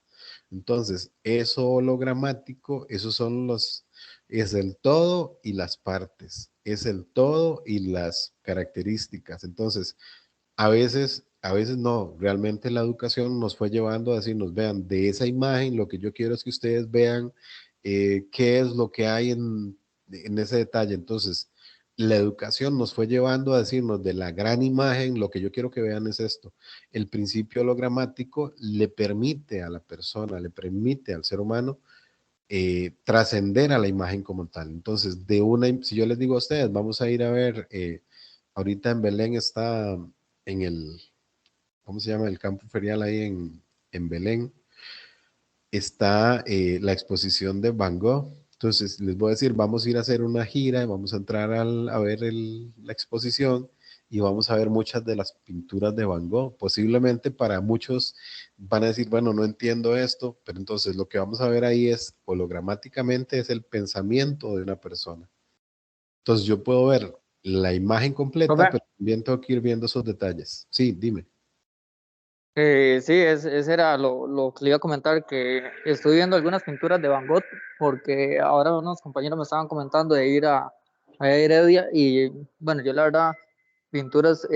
Entonces, eso hologramático, esos son es el todo y las partes, es el todo y las características. Entonces, a veces no, realmente la educación nos fue llevando a decirnos, vean, de esa imagen lo que yo quiero es que ustedes vean qué es lo que hay en ese detalle. Entonces, la educación nos fue llevando a decirnos de la gran imagen, lo que yo quiero que vean es esto. El principio hologramático le permite a la persona, le permite al ser humano trascender a la imagen como tal. Entonces, si yo les digo a ustedes, vamos a ir a ver, ahorita en Belén está en ¿cómo se llama? El campo ferial ahí en Belén, está la exposición de Van Gogh. Entonces, les voy a decir, vamos a ir a hacer una gira, vamos a entrar a ver la exposición y vamos a ver muchas de las pinturas de Van Gogh. Posiblemente para muchos van a decir, bueno, no entiendo esto, pero entonces lo que vamos a ver ahí es, hologramáticamente, es el pensamiento de una persona. Entonces, yo puedo ver la imagen completa, Profe, pero también tengo que ir viendo esos detalles. Sí, dime. sí, ese era lo que le iba a comentar, que estoy viendo algunas pinturas de Van Gogh, porque ahora unos compañeros me estaban comentando de ir a Heredia, y bueno, yo la verdad, pinturas,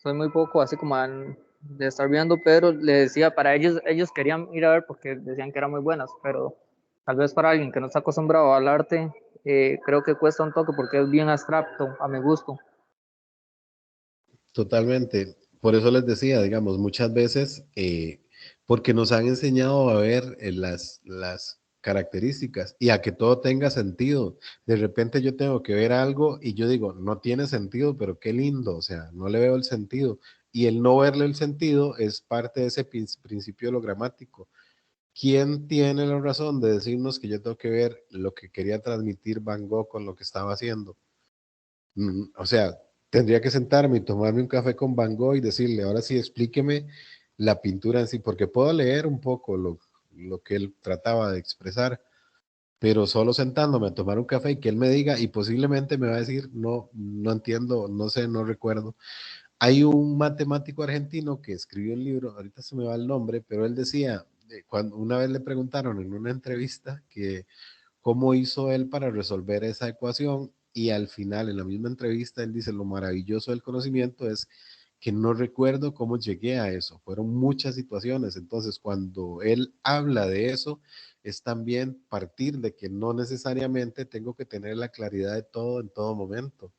soy muy poco así como de estar viendo, pero le decía, para ellos querían ir a ver porque decían que eran muy buenas, pero tal vez para alguien que no está acostumbrado al arte, creo que cuesta un toque porque es bien abstracto a mi gusto. Totalmente. Por eso les decía, digamos, muchas veces, porque nos han enseñado a ver las características y a que todo tenga sentido. De repente yo tengo que ver algo y yo digo, no tiene sentido, pero qué lindo, o sea, no le veo el sentido. Y el no verle el sentido es parte de ese principio hologramático. ¿Quién tiene la razón de decirnos que yo tengo que ver lo que quería transmitir Van Gogh con lo que estaba haciendo? O sea, tendría que sentarme y tomarme un café con Van Gogh y decirle, ahora sí, explíqueme la pintura en sí, porque puedo leer un poco lo que él trataba de expresar, pero solo sentándome a tomar un café y que él me diga, y posiblemente me va a decir, no, no entiendo, no sé, no recuerdo. Hay un matemático argentino que escribió un libro, ahorita se me va el nombre, pero él decía, cuando una vez le preguntaron en una entrevista que cómo hizo él para resolver esa ecuación y al final, en la misma entrevista, él dice, lo maravilloso del conocimiento es que no recuerdo cómo llegué a eso, fueron muchas situaciones, entonces cuando él habla de eso, es también partir de que no necesariamente tengo que tener la claridad de todo en todo momento.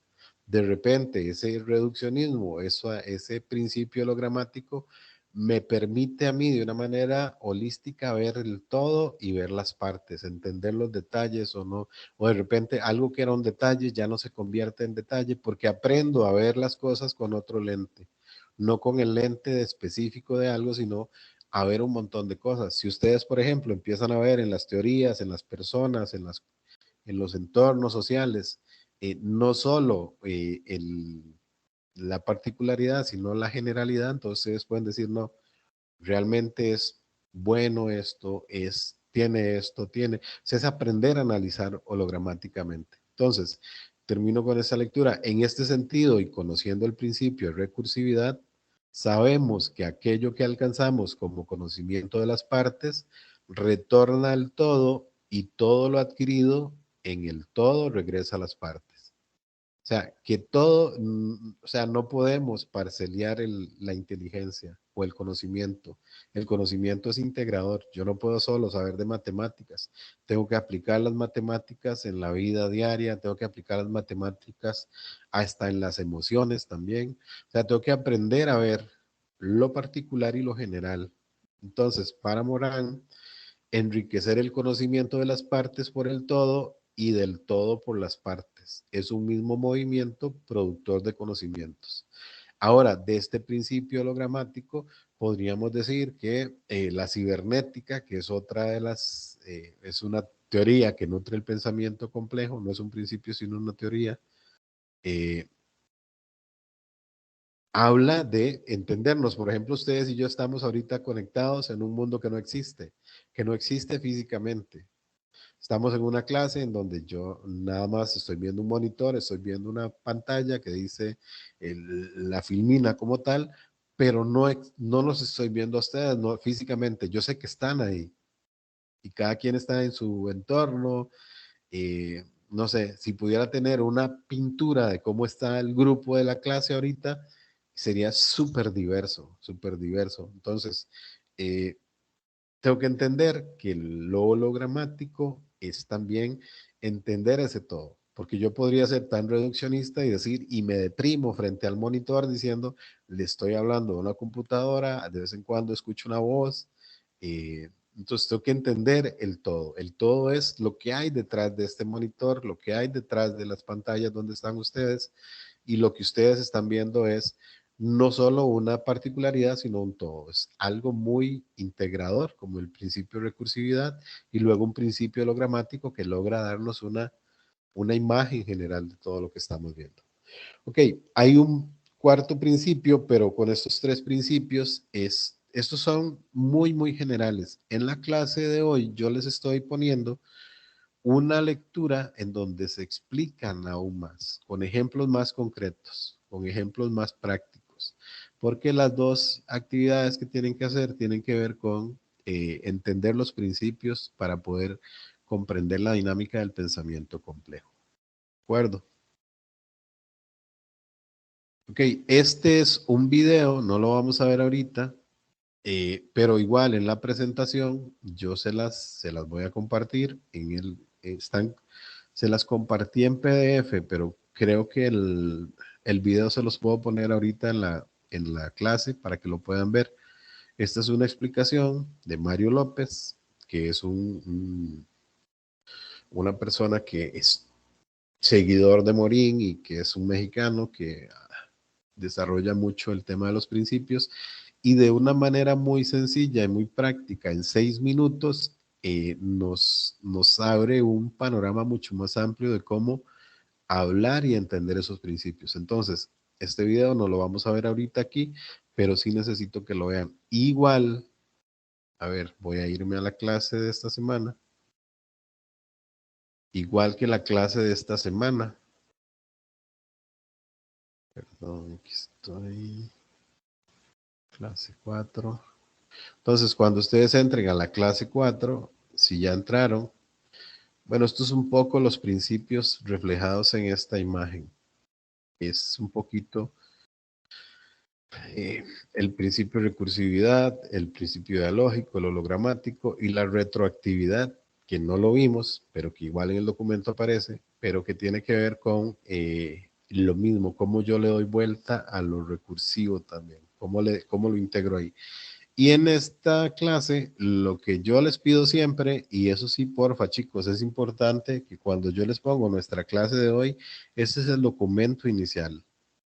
De repente, ese reduccionismo, ese principio hologramático, me permite a mí de una manera holística ver el todo y ver las partes, entender los detalles o no, o de repente algo que era un detalle ya no se convierte en detalle porque aprendo a ver las cosas con otro lente, no con el lente específico de algo, sino a ver un montón de cosas. Si ustedes, por ejemplo, empiezan a ver en las teorías, en las personas, en los entornos sociales, no solo la particularidad, sino la generalidad, entonces ustedes pueden decir, no, realmente es bueno esto, tiene esto, tiene, o sea, es aprender a analizar hologramáticamente. Entonces, termino con esta lectura. En este sentido y conociendo el principio de recursividad, sabemos que aquello que alcanzamos como conocimiento de las partes retorna al todo y todo lo adquirido en el todo regresa a las partes. O sea, que todo, o sea, no podemos parceliar la inteligencia o el conocimiento. El conocimiento es integrador. Yo no puedo solo saber de matemáticas. Tengo que aplicar las matemáticas en la vida diaria, tengo que aplicar las matemáticas hasta en las emociones también. O sea, tengo que aprender a ver lo particular y lo general. Entonces, para Morán, enriquecer el conocimiento de las partes por el todo y del todo por las partes. Es un mismo movimiento productor de conocimientos. Ahora, de este principio hologramático, podríamos decir que la cibernética, que es otra de las, es una teoría que nutre el pensamiento complejo, no es un principio, sino una teoría, habla de entendernos. Por ejemplo, ustedes y yo estamos ahorita conectados en un mundo que no existe físicamente. Estamos en una clase en donde yo nada más estoy viendo un monitor, estoy viendo una pantalla que dice la filmina como tal, pero no los estoy viendo a ustedes no, físicamente. Yo sé que están ahí y cada quien está en su entorno. No sé, si pudiera tener una pintura de cómo está el grupo de la clase ahorita, sería súper diverso, súper diverso. Entonces, tengo que entender que lo hologramático es también entender ese todo, porque yo podría ser tan reduccionista y decir, y me deprimo frente al monitor diciendo, le estoy hablando a una computadora, de vez en cuando escucho una voz, entonces tengo que entender el todo. El todo es lo que hay detrás de este monitor, lo que hay detrás de las pantallas donde están ustedes, y lo que ustedes están viendo es no solo una particularidad, sino un todo. Es algo muy integrador, como el principio de recursividad, y luego un principio hologramático que logra darnos una imagen general de todo lo que estamos viendo. Ok, hay un cuarto principio, pero con estos tres principios, estos son muy, muy generales. En la clase de hoy yo les estoy poniendo una lectura en donde se explican aún más, con ejemplos más concretos, con ejemplos más prácticos, porque las dos actividades que tienen que hacer tienen que ver con entender los principios para poder comprender la dinámica del pensamiento complejo. ¿De acuerdo? Ok, este es un video, no lo vamos a ver ahorita, pero igual en la presentación yo se las voy a compartir, se las compartí en PDF, pero creo que el video se los puedo poner ahorita en la clase para que lo puedan ver. Esta es una explicación de Mario López, que es una persona que es seguidor de Morín y que es un mexicano que desarrolla mucho el tema de los principios y de una manera muy sencilla y muy práctica, en 6 minutos, nos abre un panorama mucho más amplio de cómo hablar y entender esos principios. Entonces, este video no lo vamos a ver ahorita aquí, pero sí necesito que lo vean. Igual, a ver, voy a irme a la clase de esta semana. Igual que la clase de esta semana. Perdón, aquí estoy. Clase 4. Entonces, cuando ustedes entren a la clase 4, si ya entraron, bueno, esto es un poco los principios reflejados en esta imagen. Es un poquito el principio de recursividad, el principio dialógico, el hologramático y la retroactividad, que no lo vimos, pero que igual en el documento aparece, pero que tiene que ver con lo mismo, cómo yo le doy vuelta a lo recursivo también, cómo lo integro ahí. Y en esta clase, lo que yo les pido siempre, y eso sí, porfa, chicos, es importante que cuando yo les pongo nuestra clase de hoy, ese es el documento inicial.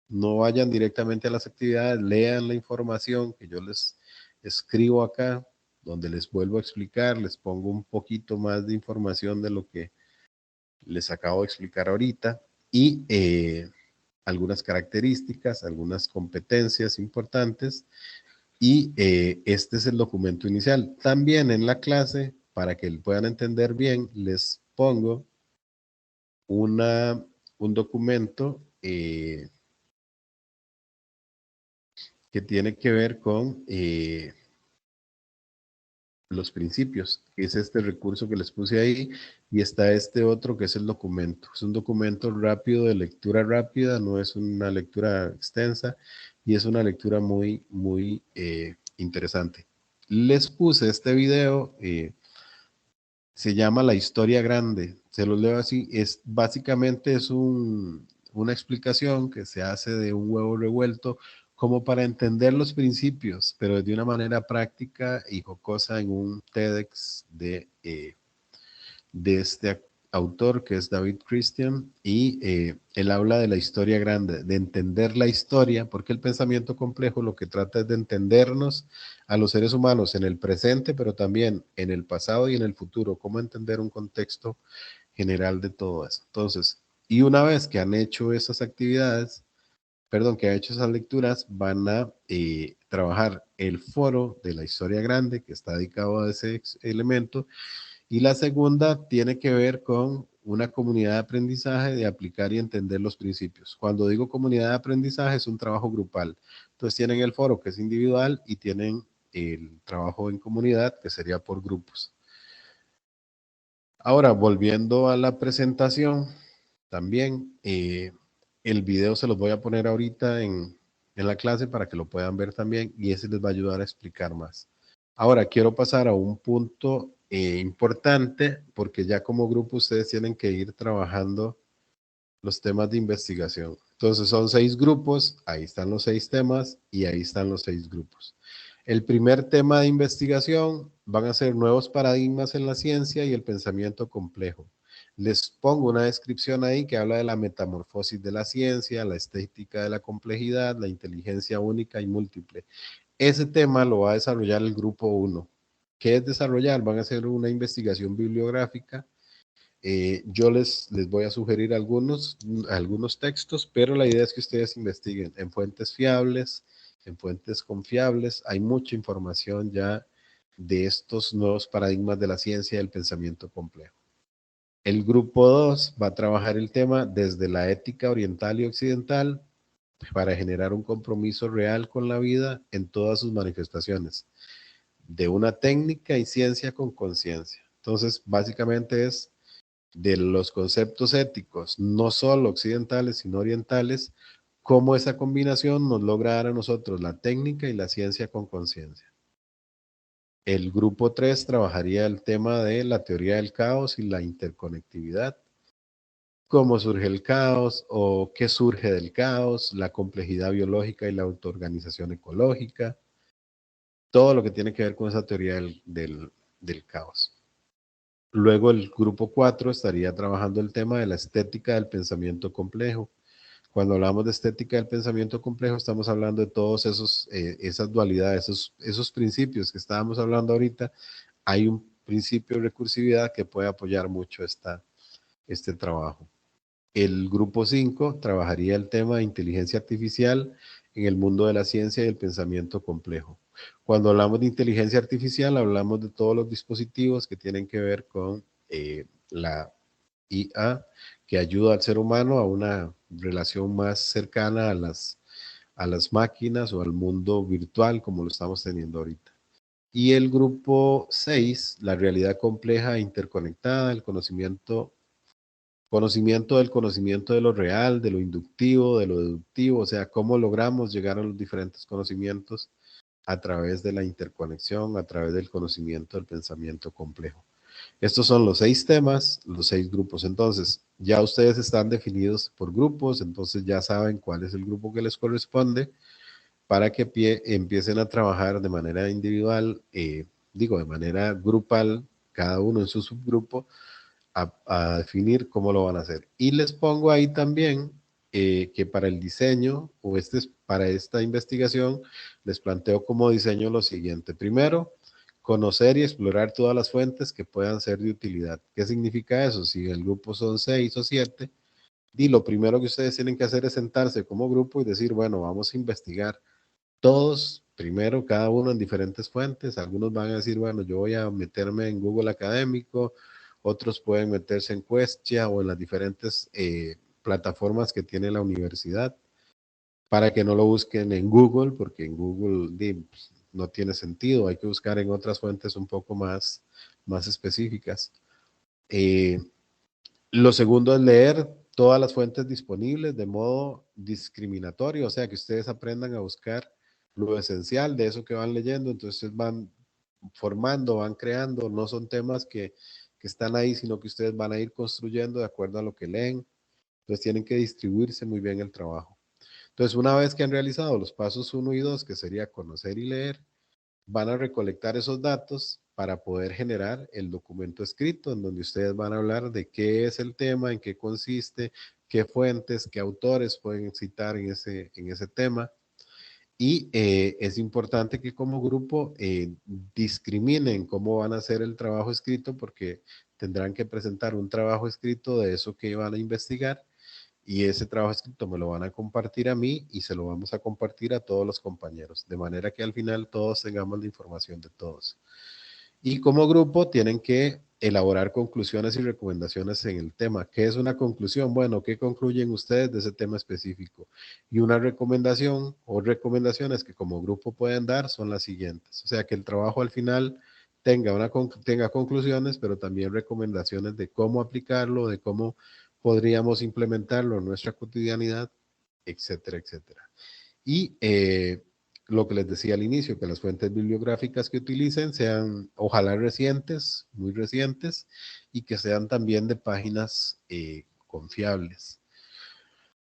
No vayan directamente a las actividades, lean la información que yo les escribo acá, donde les vuelvo a explicar, les pongo un poquito más de información de lo que les acabo de explicar ahorita y algunas características, algunas competencias importantes. Y este es el documento inicial. También en la clase, para que puedan entender bien, les pongo un documento que tiene que ver con los principios. Es este recurso que les puse ahí y está este otro que es el documento. Es un documento rápido, de lectura rápida, no es una lectura extensa y es una lectura muy, muy interesante. Les puse este video, se llama La Historia Grande. Se los leo así, básicamente es una explicación que se hace de un huevo revuelto como para entender los principios, pero de una manera práctica y jocosa en un TEDx de este autor que es David Christian, y él habla de la historia grande, de entender la historia, porque el pensamiento complejo lo que trata es de entendernos a los seres humanos en el presente, pero también en el pasado y en el futuro, cómo entender un contexto general de todo eso. Entonces, y una vez que han hecho esas actividades, que ha hecho esas lecturas, van a trabajar el foro de la historia grande que está dedicado a ese elemento, y la segunda tiene que ver con una comunidad de aprendizaje de aplicar y entender los principios. Cuando digo comunidad de aprendizaje es un trabajo grupal. Entonces tienen el foro que es individual y tienen el trabajo en comunidad que sería por grupos. Ahora, volviendo a la presentación, también el video se los voy a poner ahorita en la clase para que lo puedan ver también y ese les va a ayudar a explicar más. Ahora, quiero pasar a un punto importante porque ya como grupo ustedes tienen que ir trabajando los temas de investigación. Entonces son 6 grupos, ahí están los 6 temas y ahí están los 6 grupos. El primer tema de investigación van a ser nuevos paradigmas en la ciencia y el pensamiento complejo. Les pongo una descripción ahí que habla de la metamorfosis de la ciencia, la estética de la complejidad, la inteligencia única y múltiple. Ese tema lo va a desarrollar el grupo 1. ¿Qué es desarrollar? Van a hacer una investigación bibliográfica. Yo les voy a sugerir algunos textos, pero la idea es que ustedes investiguen en fuentes fiables, en fuentes confiables. Hay mucha información ya de estos nuevos paradigmas de la ciencia y del pensamiento complejo. El grupo 2 va a trabajar el tema desde la ética oriental y occidental para generar un compromiso real con la vida en todas sus manifestaciones, de una técnica y ciencia con conciencia. Entonces, básicamente es de los conceptos éticos, no solo occidentales, sino orientales, cómo esa combinación nos logra dar a nosotros la técnica y la ciencia con conciencia. El grupo 3 trabajaría el tema de la teoría del caos y la interconectividad, cómo surge el caos o qué surge del caos, la complejidad biológica y la autoorganización ecológica, todo lo que tiene que ver con esa teoría del caos. Luego el grupo 4 estaría trabajando el tema de la estética del pensamiento complejo. Cuando hablamos de estética del pensamiento complejo, estamos hablando de todos esas dualidades, esos principios que estábamos hablando ahorita. Hay un principio de recursividad que puede apoyar mucho este trabajo. El grupo 5 trabajaría el tema de inteligencia artificial, en el mundo de la ciencia y el pensamiento complejo. Cuando hablamos de inteligencia artificial, hablamos de todos los dispositivos que tienen que ver con la IA, que ayuda al ser humano a una relación más cercana a las máquinas o al mundo virtual como lo estamos teniendo ahorita. Y el grupo 6, la realidad compleja e interconectada, el conocimiento del conocimiento de lo real, de lo inductivo, de lo deductivo, o sea, cómo logramos llegar a los diferentes conocimientos a través de la interconexión, a través del conocimiento del pensamiento complejo. Estos son los 6 temas, los 6 grupos. Entonces, ya ustedes están definidos por grupos, entonces ya saben cuál es el grupo que les corresponde para que empiecen a trabajar de manera individual, de manera grupal, cada uno en su subgrupo, a definir cómo lo van a hacer. Y les pongo ahí también que para el diseño o para esta investigación les planteo como diseño lo siguiente. Primero, conocer y explorar todas las fuentes que puedan ser de utilidad. ¿Qué significa eso? Si el grupo son 6 o 7, y lo primero que ustedes tienen que hacer es sentarse como grupo y decir, bueno, vamos a investigar todos, primero cada uno en diferentes fuentes. Algunos van a decir, bueno, yo voy a meterme en Google Académico, otros pueden meterse en Questia o en las diferentes plataformas que tiene la universidad, para que no lo busquen en Google, porque en Google no tiene sentido, hay que buscar en otras fuentes un poco más específicas. Lo segundo es leer todas las fuentes disponibles de modo discriminatorio, o sea, que ustedes aprendan a buscar lo esencial de eso que van leyendo, entonces van formando, van creando, no son temas que están ahí, sino que ustedes van a ir construyendo de acuerdo a lo que leen, entonces tienen que distribuirse muy bien el trabajo. Entonces, una vez que han realizado los pasos 1 y 2, que sería conocer y leer, van a recolectar esos datos para poder generar el documento escrito en donde ustedes van a hablar de qué es el tema, en qué consiste, qué fuentes, qué autores pueden citar en ese tema. Y es importante que como grupo discriminen cómo van a hacer el trabajo escrito, porque tendrán que presentar un trabajo escrito de eso que van a investigar, y ese trabajo escrito me lo van a compartir a mí y se lo vamos a compartir a todos los compañeros, de manera que al final todos tengamos la información de todos. Y como grupo tienen que elaborar conclusiones y recomendaciones en el tema. ¿Qué es una conclusión? Bueno, ¿qué concluyen ustedes de ese tema específico? Y una recomendación o recomendaciones que como grupo pueden dar son las siguientes. O sea, que el trabajo al final tenga conclusiones, pero también recomendaciones de cómo aplicarlo, de cómo podríamos implementarlo en nuestra cotidianidad, etcétera, etcétera. Y lo que les decía al inicio, que las fuentes bibliográficas que utilicen sean ojalá recientes, muy recientes, y que sean también de páginas confiables.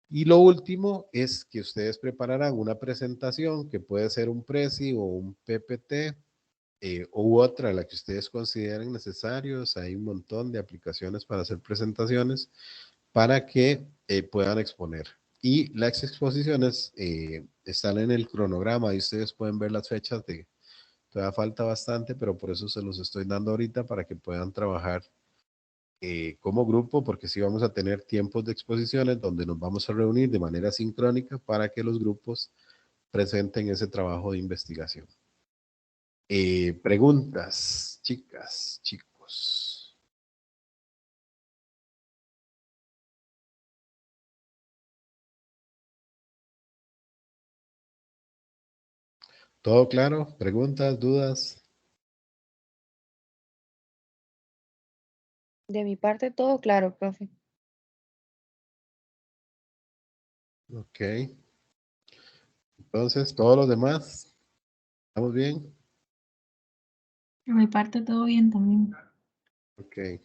Y lo último es que ustedes prepararán una presentación que puede ser un Prezi o un PPT u otra, la que ustedes consideren necesarios. Hay un montón de aplicaciones para hacer presentaciones para que puedan exponer. Y las exposiciones están en el cronograma y ustedes pueden ver las fechas todavía falta bastante, pero por eso se los estoy dando ahorita para que puedan trabajar como grupo, porque sí vamos a tener tiempos de exposiciones donde nos vamos a reunir de manera sincrónica para que los grupos presenten ese trabajo de investigación. Preguntas, chicas, chicos. ¿Todo claro? ¿Preguntas, dudas? De mi parte, todo claro, profe. Ok. Entonces, todos los demás, ¿estamos bien? Por mi parte, todo bien también. Ok.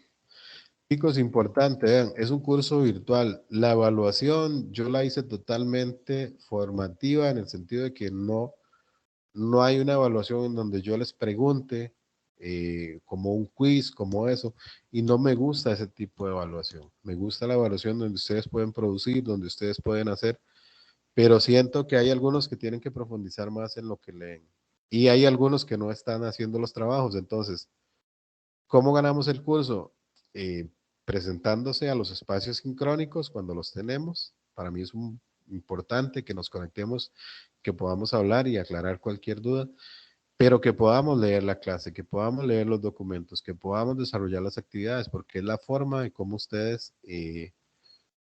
Chicos, importante, vean, es un curso virtual. La evaluación yo la hice totalmente formativa en el sentido de que no hay una evaluación en donde yo les pregunte como un quiz, como eso, y no me gusta ese tipo de evaluación. Me gusta la evaluación donde ustedes pueden producir, donde ustedes pueden hacer, pero siento que hay algunos que tienen que profundizar más en lo que leen. Y hay algunos que no están haciendo los trabajos. Entonces, ¿cómo ganamos el curso? Presentándose a los espacios sincrónicos cuando los tenemos. Para mí es importante que nos conectemos, que podamos hablar y aclarar cualquier duda, pero que podamos leer la clase, que podamos leer los documentos, que podamos desarrollar las actividades, porque es la forma de cómo ustedes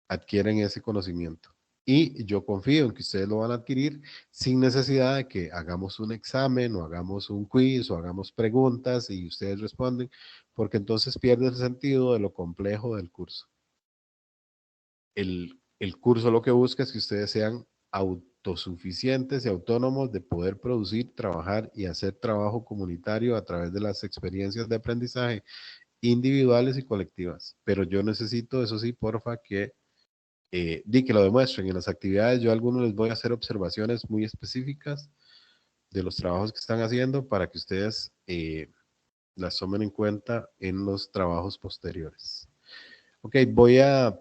adquieren ese conocimiento. Y yo confío en que ustedes lo van a adquirir sin necesidad de que hagamos un examen o hagamos un quiz o hagamos preguntas y ustedes responden, porque entonces pierde el sentido de lo complejo del curso. El curso lo que busca es que ustedes sean autosuficientes y autónomos de poder producir, trabajar y hacer trabajo comunitario a través de las experiencias de aprendizaje individuales y colectivas. Pero yo necesito, eso sí, porfa, que que lo demuestren en las actividades. Yo a algunos les voy a hacer observaciones muy específicas de los trabajos que están haciendo para que ustedes las tomen en cuenta en los trabajos posteriores. Ok, voy a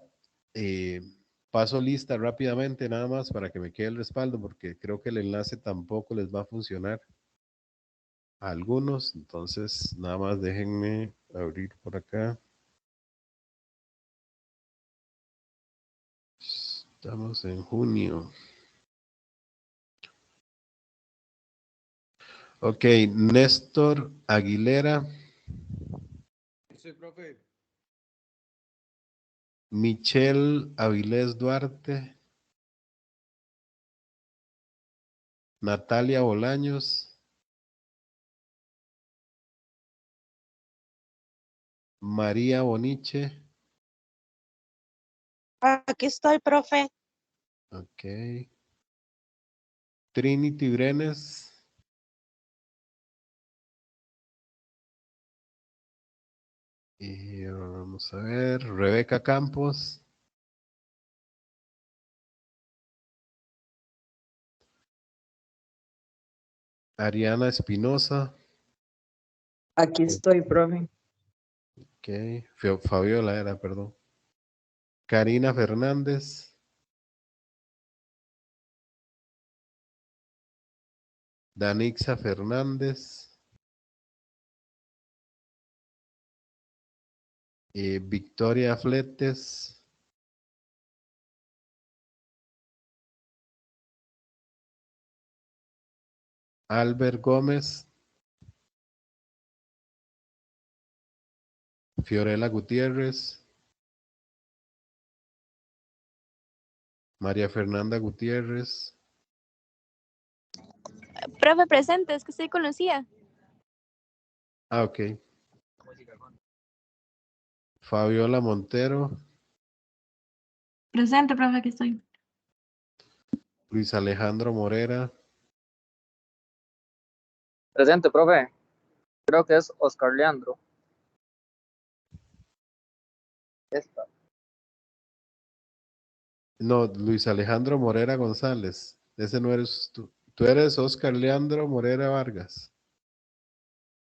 paso lista rápidamente nada más para que me quede el respaldo porque creo que el enlace tampoco les va a funcionar a algunos. Entonces, nada más déjenme abrir por acá. Estamos en junio. Ok, Néstor Aguilera. Sí, profe. Michelle Avilés Duarte. Natalia Bolaños. María Boniche. Aquí estoy, profe. Ok. Trinity Brenes. Y vamos a ver, Rebeca Campos. Ariana Espinosa. Aquí estoy, profe. Ok, Fabiola era, perdón. Karina Fernández. Danixa Fernández. Victoria Fletes. Albert Gómez. Fiorella Gutiérrez. María Fernanda Gutiérrez. Profe, presente, es que estoy con Lucía. Ah, ok. Fabiola Montero. Presente, profe, aquí estoy. Luis Alejandro Morera. Presente, profe. Creo que es Oscar Leandro. Esta. No, Luis Alejandro Morera González. Ese no eres tú. Tú eres Oscar Leandro Morera Vargas.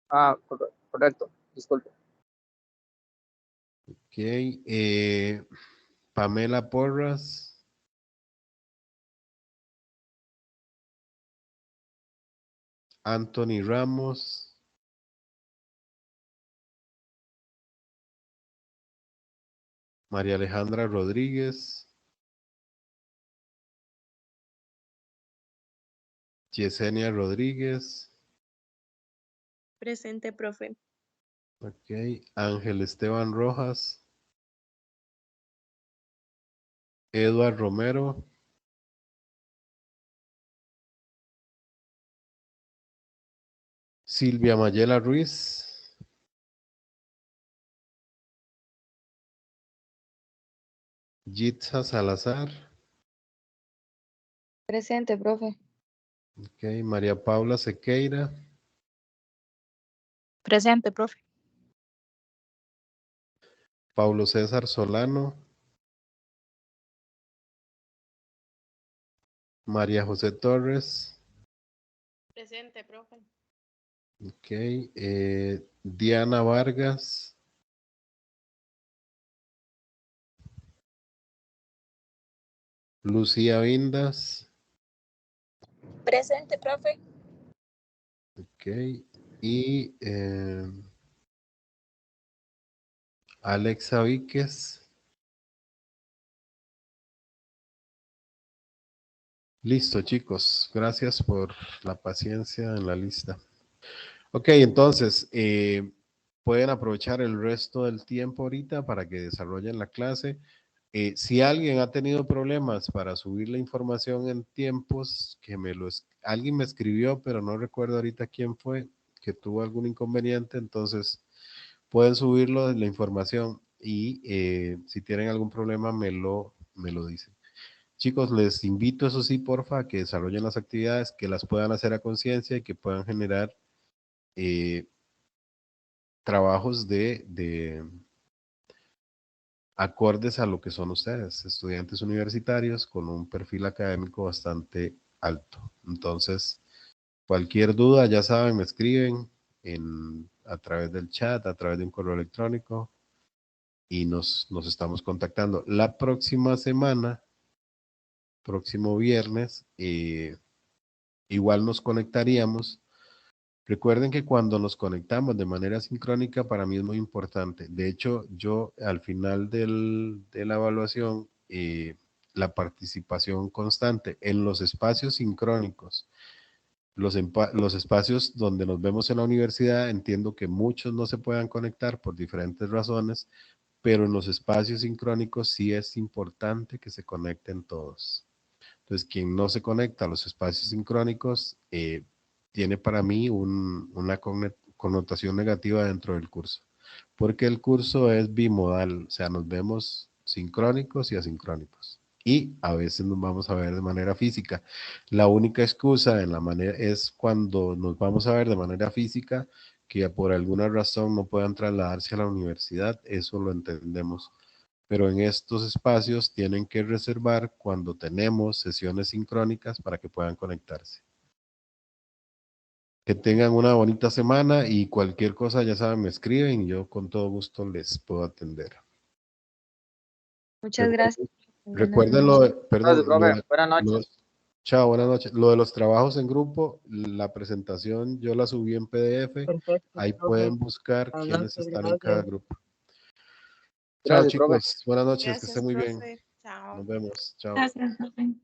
Ah, correcto. Disculpe. Ok. Pamela Porras. Anthony Ramos. María Alejandra Rodríguez. Yesenia Rodríguez. Presente, profe. Ok. Ángel Esteban Rojas. Eduard Romero. Silvia Mayela Ruiz. Yitza Salazar. Presente, profe. Ok. María Paula Sequeira. Presente, profe. Paulo César Solano. María José Torres. Presente, profe. Ok. Diana Vargas. Lucía Vindas. Presente, profe. Ok. Y Alexa Víquez. Listo, chicos. Gracias por la paciencia en la lista. Ok, entonces, pueden aprovechar el resto del tiempo ahorita para que desarrollen la clase. Si alguien ha tenido problemas para subir la información en tiempos, alguien me escribió, pero no recuerdo ahorita quién fue, que tuvo algún inconveniente, entonces pueden subirlo la información y si tienen algún problema me lo dicen. Chicos, les invito, eso sí, porfa, a que desarrollen las actividades, que las puedan hacer a conciencia y que puedan generar trabajos de acordes a lo que son ustedes, estudiantes universitarios con un perfil académico bastante alto. Entonces, cualquier duda, ya saben, me escriben a través del chat, a través de un correo electrónico y nos estamos contactando. La próxima semana, próximo viernes, igual nos conectaríamos. Recuerden que cuando nos conectamos de manera sincrónica para mí es muy importante. De hecho, yo al final de la evaluación, la participación constante en los espacios sincrónicos, los espacios donde nos vemos en la universidad, entiendo que muchos no se puedan conectar por diferentes razones, pero en los espacios sincrónicos sí es importante que se conecten todos. Entonces, quien no se conecta a los espacios sincrónicos tiene para mí una connotación negativa dentro del curso, porque el curso es bimodal, o sea, nos vemos sincrónicos y asincrónicos. Y a veces nos vamos a ver de manera física. La única excusa es cuando nos vamos a ver de manera física, que por alguna razón no puedan trasladarse a la universidad, eso lo entendemos, pero en estos espacios tienen que reservar cuando tenemos sesiones sincrónicas para que puedan conectarse. Que tengan una bonita semana y cualquier cosa, ya saben, me escriben y yo con todo gusto les puedo atender. Muchas gracias. Recuerden Gracias, profe. Buenas noches. Chao, buenas noches. Lo de los trabajos en grupo, la presentación yo la subí en PDF. Perfecto, Ahí profe. pueden buscar Buenas quiénes noches, están en cada gracias. grupo. Chao, Gracias, profe. chicos. Buenas noches, que Gracias, estén muy bien. profe. Chao. Nos vemos. Chao. Gracias, profe.